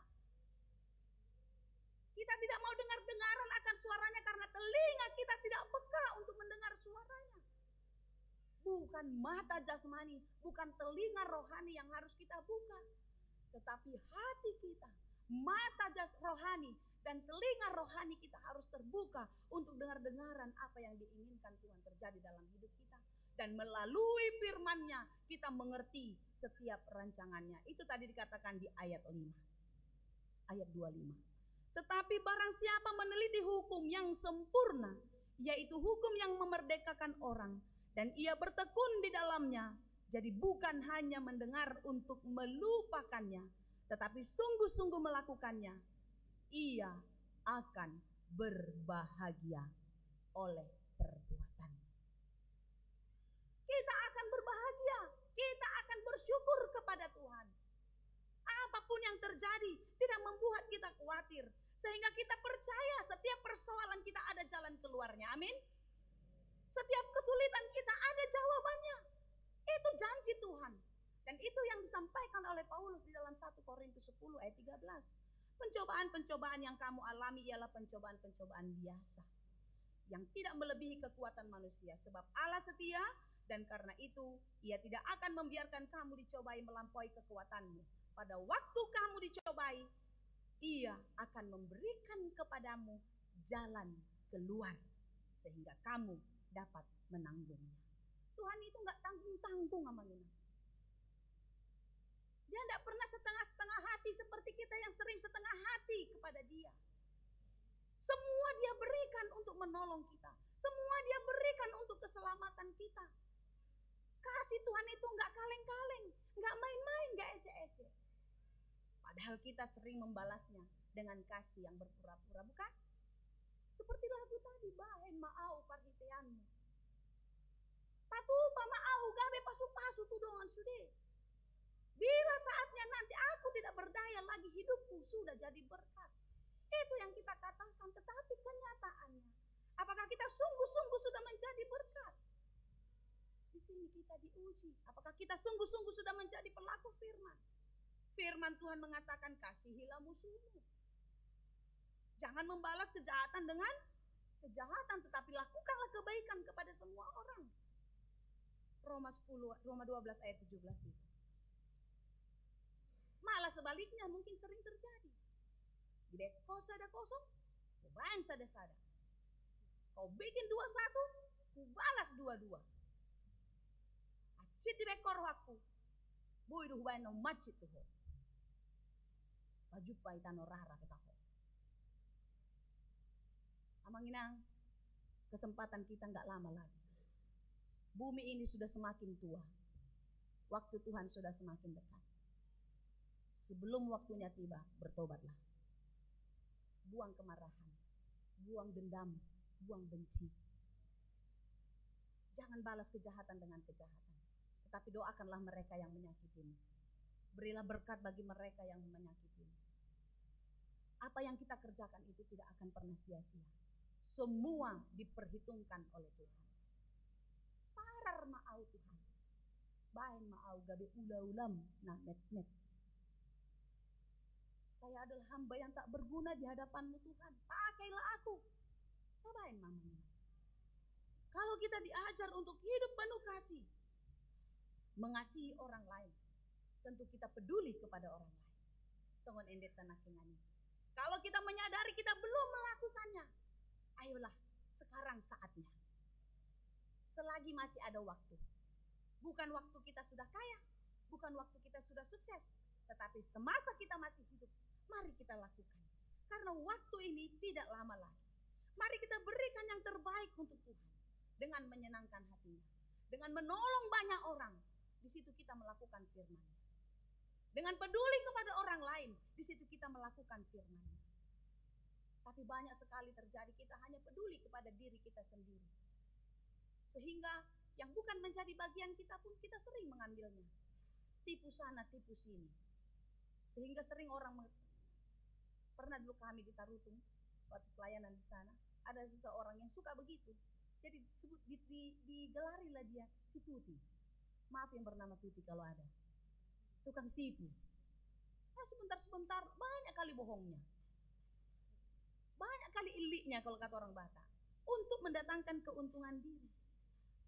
[SPEAKER 3] Kita tidak mau dengar-dengaran akan suaranya karena telinga kita tidak peka untuk mendengar suaranya. Bukan mata jasmani, bukan telinga rohani yang harus kita buka, tetapi hati kita, mata rohani dan telinga rohani kita harus terbuka untuk dengar-dengaran apa yang diinginkan Tuhan terjadi dalam hidup kita. Dan melalui firman-Nya kita mengerti setiap rancangannya. Itu tadi dikatakan di ayat 5. Ayat 25. Tetapi barang siapa meneliti hukum yang sempurna, yaitu hukum yang memerdekakan orang, dan ia bertekun di dalamnya, jadi bukan hanya mendengar untuk melupakannya, tetapi sungguh-sungguh melakukannya, ia akan berbahagia oleh perbuatan. Kita akan berbahagia, kita akan bersyukur kepada Tuhan. Apapun yang terjadi tidak membuat kita khawatir, sehingga kita percaya setiap persoalan kita ada jalan keluarnya. Amin. Setiap kesulitan kita ada jawabannya. Itu janji Tuhan. Dan itu yang disampaikan oleh Paulus di dalam 1 Korintus 10 ayat 13. Pencobaan-pencobaan yang kamu alami ialah pencobaan-pencobaan biasa, yang tidak melebihi kekuatan manusia. Sebab Allah setia, dan karena itu ia tidak akan membiarkan kamu dicobai melampaui kekuatanmu. Pada waktu kamu dicobai, ia akan memberikan kepadamu jalan keluar, sehingga kamu dapat menanggungnya. Tuhan itu gak tanggung-tanggung amalnya. Dia tidak pernah setengah-setengah hati seperti kita yang sering setengah hati kepada Dia. Semua Dia berikan untuk menolong kita. Semua Dia berikan untuk keselamatan kita. Kasih Tuhan itu gak kaleng-kaleng, gak main-main, gak ece-ece. Padahal kita sering membalasnya dengan kasih yang berpura-pura, bukan? Seperti lagu tadi, bahen maau parhiteanmu. Patupa maau gabe pasu-pasu tudongan sude. Bila saatnya nanti aku tidak berdaya lagi, hidupku sudah jadi berkat. Itu yang kita katakan, tetapi kenyataannya, apakah kita sungguh-sungguh sudah menjadi berkat? Di sini kita diuji, apakah kita sungguh-sungguh sudah menjadi pelaku firman? Firman Tuhan mengatakan, kasihilah musuhmu. Jangan membalas kejahatan dengan kejahatan, tetapi lakukanlah kebaikan kepada semua orang. Roma 12 ayat 17 itu. Malah sebaliknya mungkin sering terjadi. Di beko sada kosong, kubahan sada-sada. Kau bikin 2-1, kubalas 2-2. Acit di beko rohaku, boy du hubahan no macit tuh. Baju paitano rara ketaho. Amanginang, kesempatan kita nggak lama lagi. Bumi ini sudah semakin tua. Waktu Tuhan sudah semakin dekat. Sebelum waktunya tiba, bertobatlah. Buang kemarahan, buang dendam, buang benci. Jangan balas kejahatan dengan kejahatan, tetapi doakanlah mereka yang menyakitimu. Berilah berkat bagi mereka yang menyakitimu. Apa yang kita kerjakan itu tidak akan pernah sia-sia. Semua diperhitungkan oleh Tuhan. Parar ma'au Tuhan. Bain ma'au gabe ula-ulam na met-met. Saya adalah hamba yang tak berguna di hadapan-Mu Tuhan. Pakailah aku. Cobain mamanya. Kalau kita diajar untuk hidup penuh kasih, mengasihi orang lain, tentu kita peduli kepada orang lain. Songon endet tanah kengani. Kalau kita menyadari kita belum melakukannya, ayolah sekarang saatnya. Selagi masih ada waktu. Bukan waktu kita sudah kaya, bukan waktu kita sudah sukses, tetapi semasa kita masih hidup, mari kita lakukan. Karena waktu ini tidak lama lagi. Mari kita berikan yang terbaik untuk Tuhan. Dengan menyenangkan hatinya. Dengan menolong banyak orang. Di situ kita melakukan firman-Nya. Dengan peduli kepada orang lain. Di situ kita melakukan firman-Nya. Tapi banyak sekali terjadi kita hanya peduli kepada diri kita sendiri. Sehingga yang bukan menjadi bagian kita pun kita sering mengambilnya. Tipu sana, tipu sini. Sehingga sering orang pernah dulu kami di Tarutung waktu pelayanan di sana, ada seseorang yang suka begitu. Jadi digelarilah dia si Tuti. Maaf yang bernama Tuti kalau ada. Tukang tipu. Nah, sebentar-sebentar banyak kali bohongnya. Banyak kali iliknya kalau kata orang Batak. Untuk mendatangkan keuntungan diri.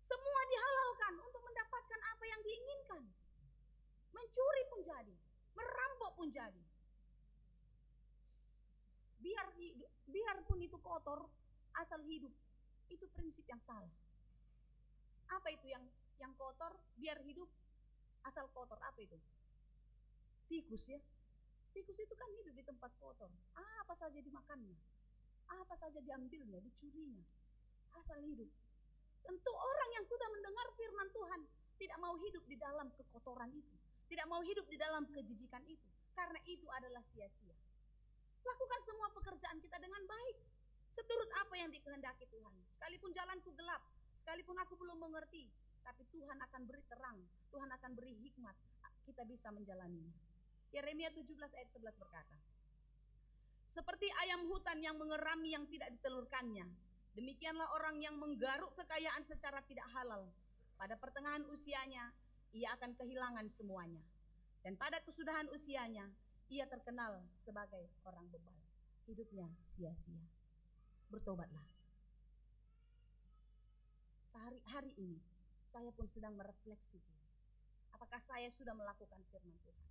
[SPEAKER 3] Semua dihalalkan untuk mendapatkan apa yang diinginkan. Mencuri pun jadi, merampok pun jadi. Biarpun itu kotor, asal hidup. Itu prinsip yang salah. Apa itu yang kotor, biar hidup, asal kotor? Apa itu? Tikus ya. Tikus itu kan hidup di tempat kotor. Apa saja dimakannya, apa saja diambilnya, dicurinya, asal hidup. Tentu orang yang sudah mendengar firman Tuhan tidak mau hidup di dalam kekotoran itu, tidak mau hidup di dalam kejijikan itu, karena itu adalah sia-sia. Lakukan semua pekerjaan kita dengan baik, seturut apa yang dikehendaki Tuhan. Sekalipun jalanku gelap, sekalipun aku belum mengerti, tapi Tuhan akan beri terang, Tuhan akan beri hikmat, kita bisa menjalaninya. Yeremia 17 ayat 11 berkata, seperti ayam hutan yang mengerami yang tidak ditelurkannya, demikianlah orang yang menggaruk kekayaan secara tidak halal. Pada pertengahan usianya, ia akan kehilangan semuanya. Dan pada kesudahan usianya, ia terkenal sebagai orang bebal. Hidupnya sia-sia. Bertobatlah. Hari ini, saya pun sedang merefleksi. Apakah saya sudah melakukan firman Tuhan?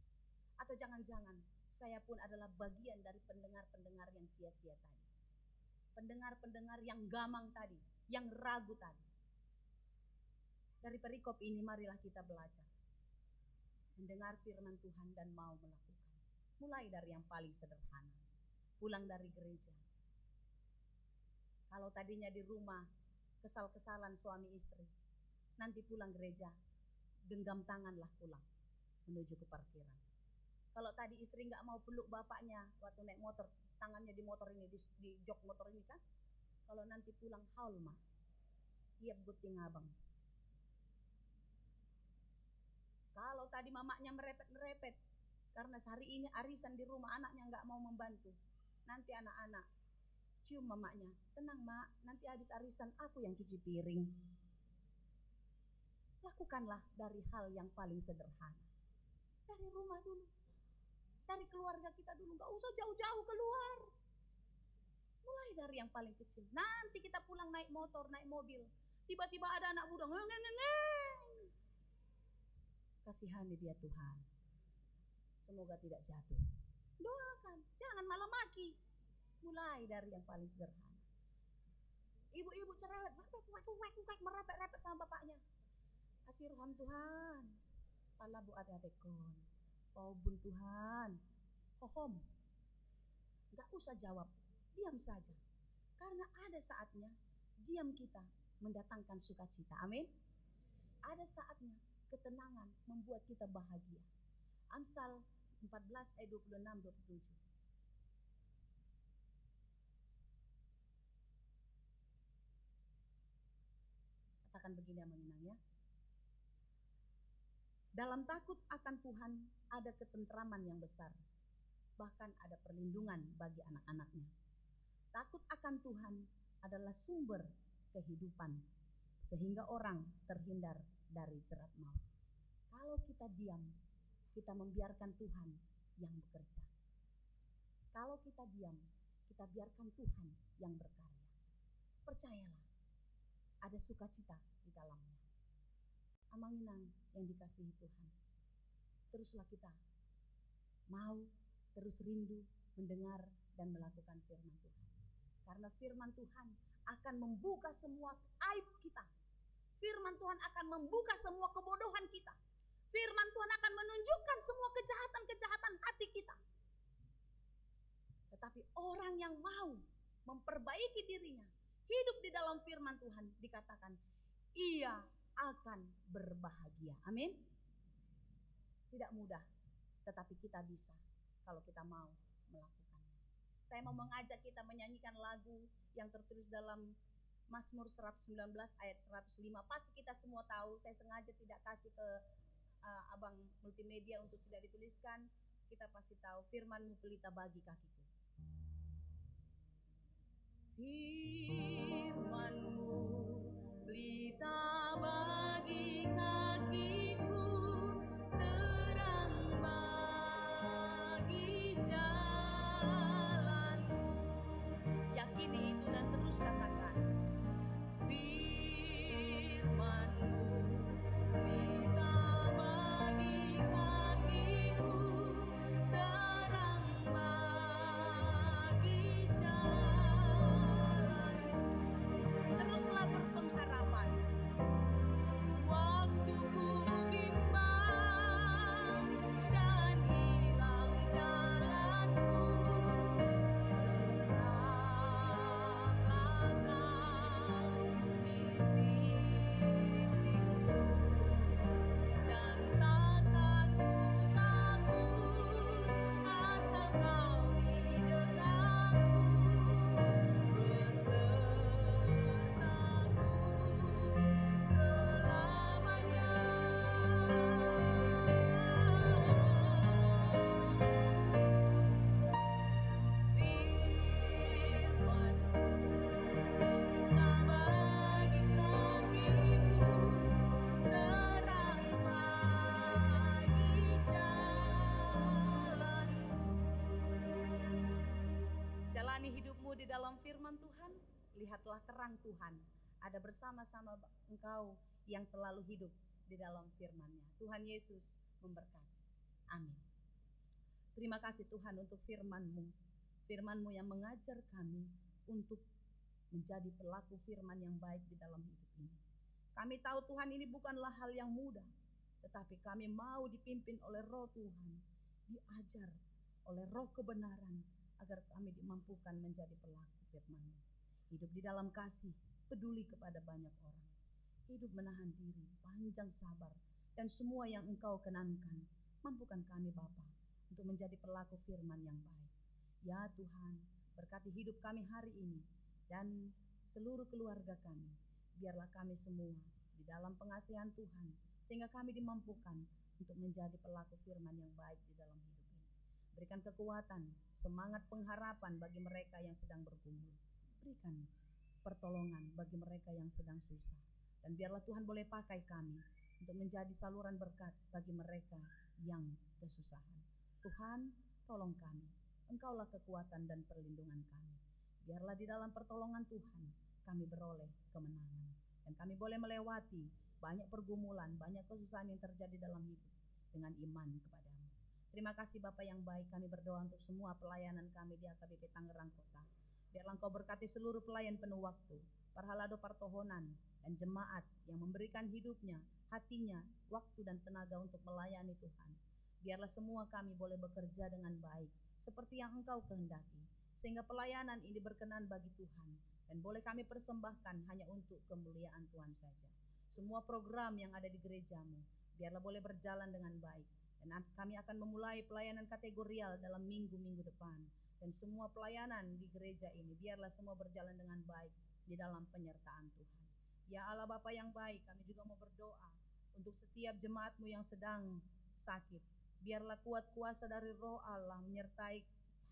[SPEAKER 3] Atau jangan-jangan saya pun adalah bagian dari pendengar-pendengar yang sia-sia tadi. Pendengar-pendengar yang gamang tadi, yang ragu tadi. Dari perikop ini marilah kita belajar. Mendengar firman Tuhan dan mau melakukan. Mulai dari yang paling sederhana. Pulang dari gereja. Kalau tadinya di rumah, kesal-kesalan suami istri. Nanti pulang gereja, genggam tanganlah pulang. Menuju ke parkiran. Kalau tadi istri nggak mau peluk bapaknya waktu naik motor, tangannya di motor ini, di jok motor ini kan. Kalau nanti pulang haul mah, tiap guting abang. Kalau tadi mamaknya merepet-merepet, karena hari ini arisan di rumah anaknya nggak mau membantu. Nanti anak-anak cium mamaknya, tenang mak, nanti habis arisan aku yang cuci piring. Lakukanlah dari hal yang paling sederhana. Dari rumah dulu. Dari keluarga kita dulu, gak usah jauh-jauh keluar. Mulai dari yang paling kecil. Nanti kita pulang naik motor, naik mobil. Tiba-tiba ada anak muda, ngeng. Kasihani dia Tuhan. Semoga tidak jatuh. Doakan, jangan malah maki. Mulai dari yang paling sederhana. Ibu-ibu cerewet, merepet-repet sama bapaknya. Asirham Tuhan, pala bu adabekon. Paubun Tuhan, hohom. Gak usah jawab, diam saja. Karena ada saatnya diam kita mendatangkan sukacita. Amin. Ada saatnya ketenangan membuat kita bahagia. Amsal 14 ayat 26-27. Katakan begini yang menginang ya. Dalam takut akan Tuhan ada ketentraman yang besar, bahkan ada perlindungan bagi anak-anaknya. Takut akan Tuhan adalah sumber kehidupan, sehingga orang terhindar dari jerat maut. Kalau kita diam, kita membiarkan Tuhan yang bekerja. Kalau kita diam, kita biarkan Tuhan yang berkarya. Percayalah, ada sukacita di dalamnya. Amanginang yang dikasihi Tuhan, teruslah kita mau terus rindu mendengar dan melakukan firman Tuhan. Karena firman Tuhan akan membuka semua aib kita. Firman Tuhan akan membuka semua kebodohan kita. Firman Tuhan akan menunjukkan semua kejahatan-kejahatan hati kita. Tetapi orang yang mau memperbaiki dirinya, hidup di dalam firman Tuhan, dikatakan ia akan berbahagia. Amin. Tidak mudah, tetapi kita bisa kalau kita mau melakukannya. Saya mau mengajak kita menyanyikan lagu yang tertulis dalam Mazmur 119 ayat 105. Pasti kita semua tahu, saya sengaja tidak kasih ke abang multimedia untuk tidak dituliskan. Kita pasti tahu, firman-Mu pelita bagi kakiku. Firman-Mu pelita bagi kakiku, terang bagi jalanku. Yakini itu dan terus katakan, firman menjalani hidupmu di dalam firman Tuhan, lihatlah terang Tuhan ada bersama-sama engkau yang selalu hidup di dalam firman-Nya. Tuhan Yesus memberkati. Amin. Terima kasih Tuhan untuk firman-Mu. Firman-Mu yang mengajar kami untuk menjadi pelaku firman yang baik di dalam hidup ini. Kami tahu Tuhan ini bukanlah hal yang mudah, tetapi kami mau dipimpin oleh Roh Tuhan, diajar oleh Roh kebenaran, agar kami dimampukan menjadi pelaku firman-Mu. Hidup di dalam kasih, peduli kepada banyak orang. Hidup menahan diri, panjang sabar, dan semua yang Engkau kenankan. Mampukan kami Bapa untuk menjadi pelaku firman yang baik. Ya Tuhan, berkati hidup kami hari ini dan seluruh keluarga kami. Biarlah kami semua di dalam pengasihan Tuhan, sehingga kami dimampukan untuk menjadi pelaku firman yang baik di dalam hidup ini. Berikan kekuatan, semangat pengharapan bagi mereka yang sedang bergumul. Berikan pertolongan bagi mereka yang sedang susah. Dan biarlah Tuhan boleh pakai kami untuk menjadi saluran berkat bagi mereka yang kesusahan. Tuhan, tolong kami. Engkaulah kekuatan dan perlindungan kami. Biarlah di dalam pertolongan Tuhan kami beroleh kemenangan. Dan kami boleh melewati banyak pergumulan, banyak kesusahan yang terjadi dalam hidup dengan iman kepadamu. Terima kasih Bapa yang baik, kami berdoa untuk semua pelayanan kami di AKBP Tangerang Kota. Biarlah Engkau berkati seluruh pelayan penuh waktu, Parhalado Partohonan, dan jemaat yang memberikan hidupnya, hatinya, waktu dan tenaga untuk melayani Tuhan. Biarlah semua kami boleh bekerja dengan baik, seperti yang Engkau kehendaki, sehingga pelayanan ini berkenan bagi Tuhan, dan boleh kami persembahkan hanya untuk kemuliaan Tuhan saja. Semua program yang ada di gerejamu, biarlah boleh berjalan dengan baik, dan kami akan memulai pelayanan kategorial dalam minggu-minggu depan. Dan semua pelayanan di gereja ini, biarlah semua berjalan dengan baik di dalam penyertaan Tuhan. Ya Allah Bapa yang baik, kami juga mau berdoa untuk setiap jemaat-Mu yang sedang sakit. Biarlah kuat kuasa dari Roh Allah menyertai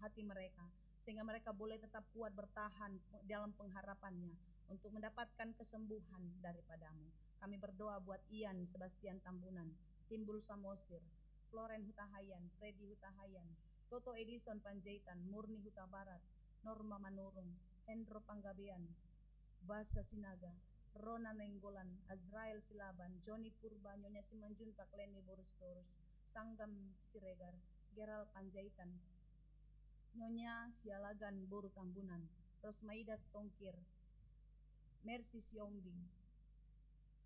[SPEAKER 3] hati mereka, sehingga mereka boleh tetap kuat bertahan dalam pengharapannya untuk mendapatkan kesembuhan daripada-Mu. Kami berdoa buat Ian Sebastian Tambunan, Timbul Samosir, Floren Hutahayan, Freddy Hutahayan, Toto Edison Panjaitan, Murni Huta Barat, Norma Manurung, Hendro Panggabean, Basa Sinaga, Rona Nenggolan, Azrael Silaban, Joni Purba, Nyonya Simanjuntak, Leni Borus-Torus, Sanggam Siregar, Geral Panjaitan, Nyonya Sialagan Boru Tambunan, Rosmaida Stongkir, Mercy Siombing,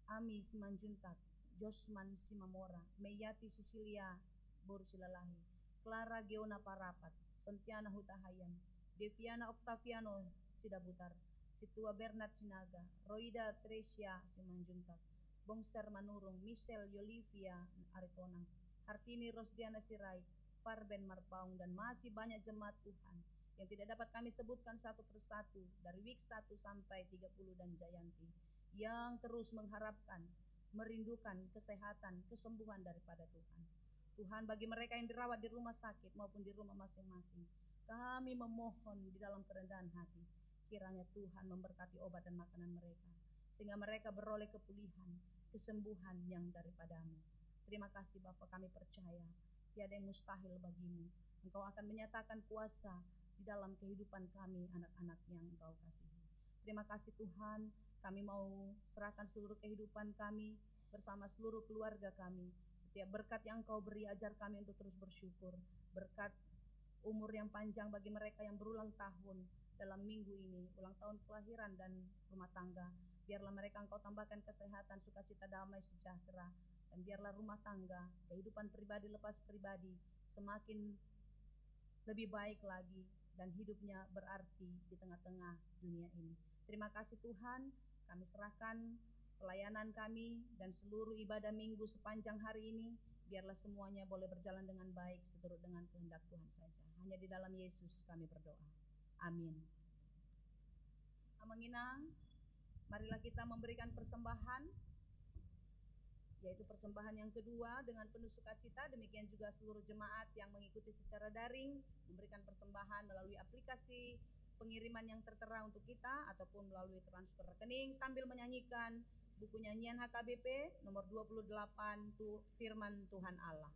[SPEAKER 3] Ami Simanjuntak, Josman Simamora, Meyati Sisilia Boru Silalahi, Clara Geona Parapat, Sontiana Hutahayan, Deviana Octaviano Sidabutar, Situa Bernard Sinaga, Roida Tresia Simanjuntak, Bongser Manurung, Michelle Yolivia Aritonang, Hartini Rosdiana Sirait, Farben Marpaung, dan masih banyak jemaat Tuhan yang tidak dapat kami sebutkan satu persatu dari week 1 sampai 30 dan Jayanti yang terus mengharapkan, merindukan kesehatan, kesembuhan daripada Tuhan. Tuhan, bagi mereka yang dirawat di rumah sakit maupun di rumah masing-masing, kami memohon di dalam kerendahan hati, kiranya Tuhan memberkati obat dan makanan mereka, sehingga mereka beroleh kepulihan, kesembuhan yang daripada-Mu. Terima kasih Bapa, kami percaya tiada yang mustahil bagimu. Engkau akan menyatakan kuasa di dalam kehidupan kami, anak-anak yang Engkau kasihi. Terima kasih Tuhan, kami mau serahkan seluruh kehidupan kami bersama seluruh keluarga kami. Setiap berkat yang Engkau beri, ajar kami untuk terus bersyukur. Berkat umur yang panjang bagi mereka yang berulang tahun dalam minggu ini, ulang tahun kelahiran dan rumah tangga. Biarlah mereka Engkau tambahkan kesehatan, sukacita, damai, sejahtera. Dan biarlah rumah tangga, kehidupan pribadi lepas pribadi semakin lebih baik lagi dan hidupnya berarti di tengah-tengah dunia ini. Terima kasih Tuhan, kami serahkan pelayanan kami dan seluruh ibadah minggu sepanjang hari ini, biarlah semuanya boleh berjalan dengan baik seturut dengan kehendak Tuhan saja. Hanya di dalam Yesus kami berdoa. Amin. Menginang, marilah kita memberikan persembahan, yaitu persembahan yang kedua dengan penuh sukacita. Demikian juga seluruh jemaat yang mengikuti secara daring memberikan persembahan melalui aplikasi pengiriman yang tertera untuk kita ataupun melalui transfer rekening sambil menyanyikan buku nyanyian HKBP nomor 28 Firman Tuhan Allah.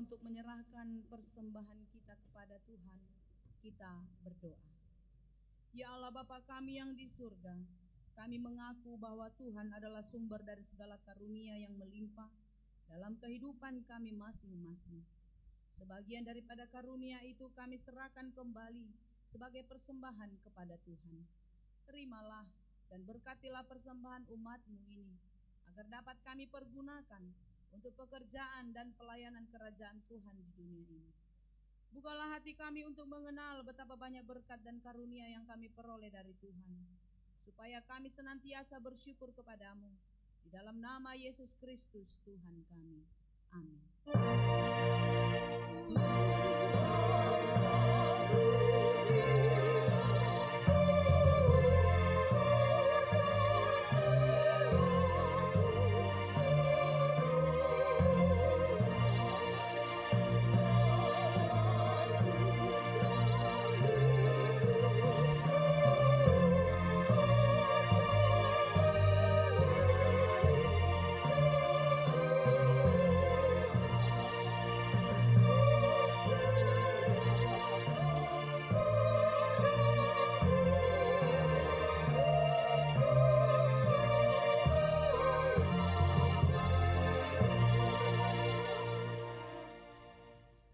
[SPEAKER 3] untuk menyerahkan persembahan kita kepada Tuhan, kita berdoa. Ya Allah Bapa kami yang di surga, kami mengaku bahwa Tuhan adalah sumber dari segala karunia yang melimpah dalam kehidupan kami masing-masing. Sebagian daripada karunia itu kami serahkan kembali sebagai persembahan kepada Tuhan. Terimalah dan berkatilah persembahan umat-Mu ini, agar dapat kami pergunakan untuk pekerjaan dan pelayanan kerajaan Tuhan di dunia ini. Bukalah hati kami untuk mengenal betapa banyak berkat dan karunia yang kami peroleh dari Tuhan, supaya kami senantiasa bersyukur kepadamu. Di dalam nama Yesus Kristus Tuhan kami. Amin.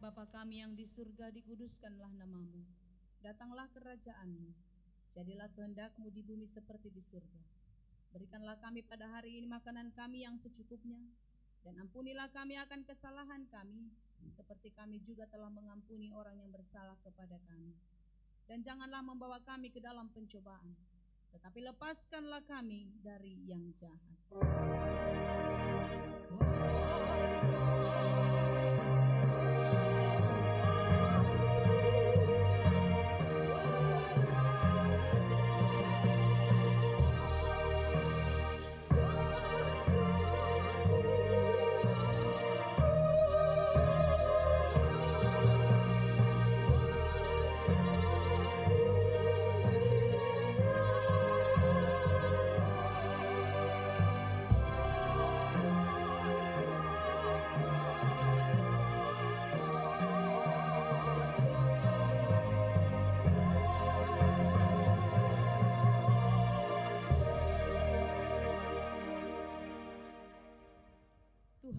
[SPEAKER 3] Bapa kami yang di surga, dikuduskanlah nama-Mu. Datanglah kerajaan-Mu. Jadilah kehendak-Mu di bumi seperti di surga. Berikanlah kami pada hari ini makanan kami yang secukupnya, dan ampunilah kami akan kesalahan kami, seperti kami juga telah mengampuni orang yang bersalah kepada kami. Dan janganlah membawa kami ke dalam pencobaan, tetapi lepaskanlah kami dari yang jahat.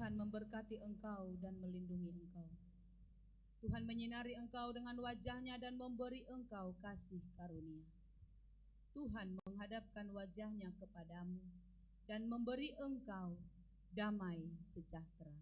[SPEAKER 3] Tuhan memberkati engkau dan melindungi engkau. Tuhan menyinari engkau dengan wajah-Nya dan memberi engkau kasih karunia. Tuhan menghadapkan wajah-Nya kepadamu dan memberi engkau damai sejahtera.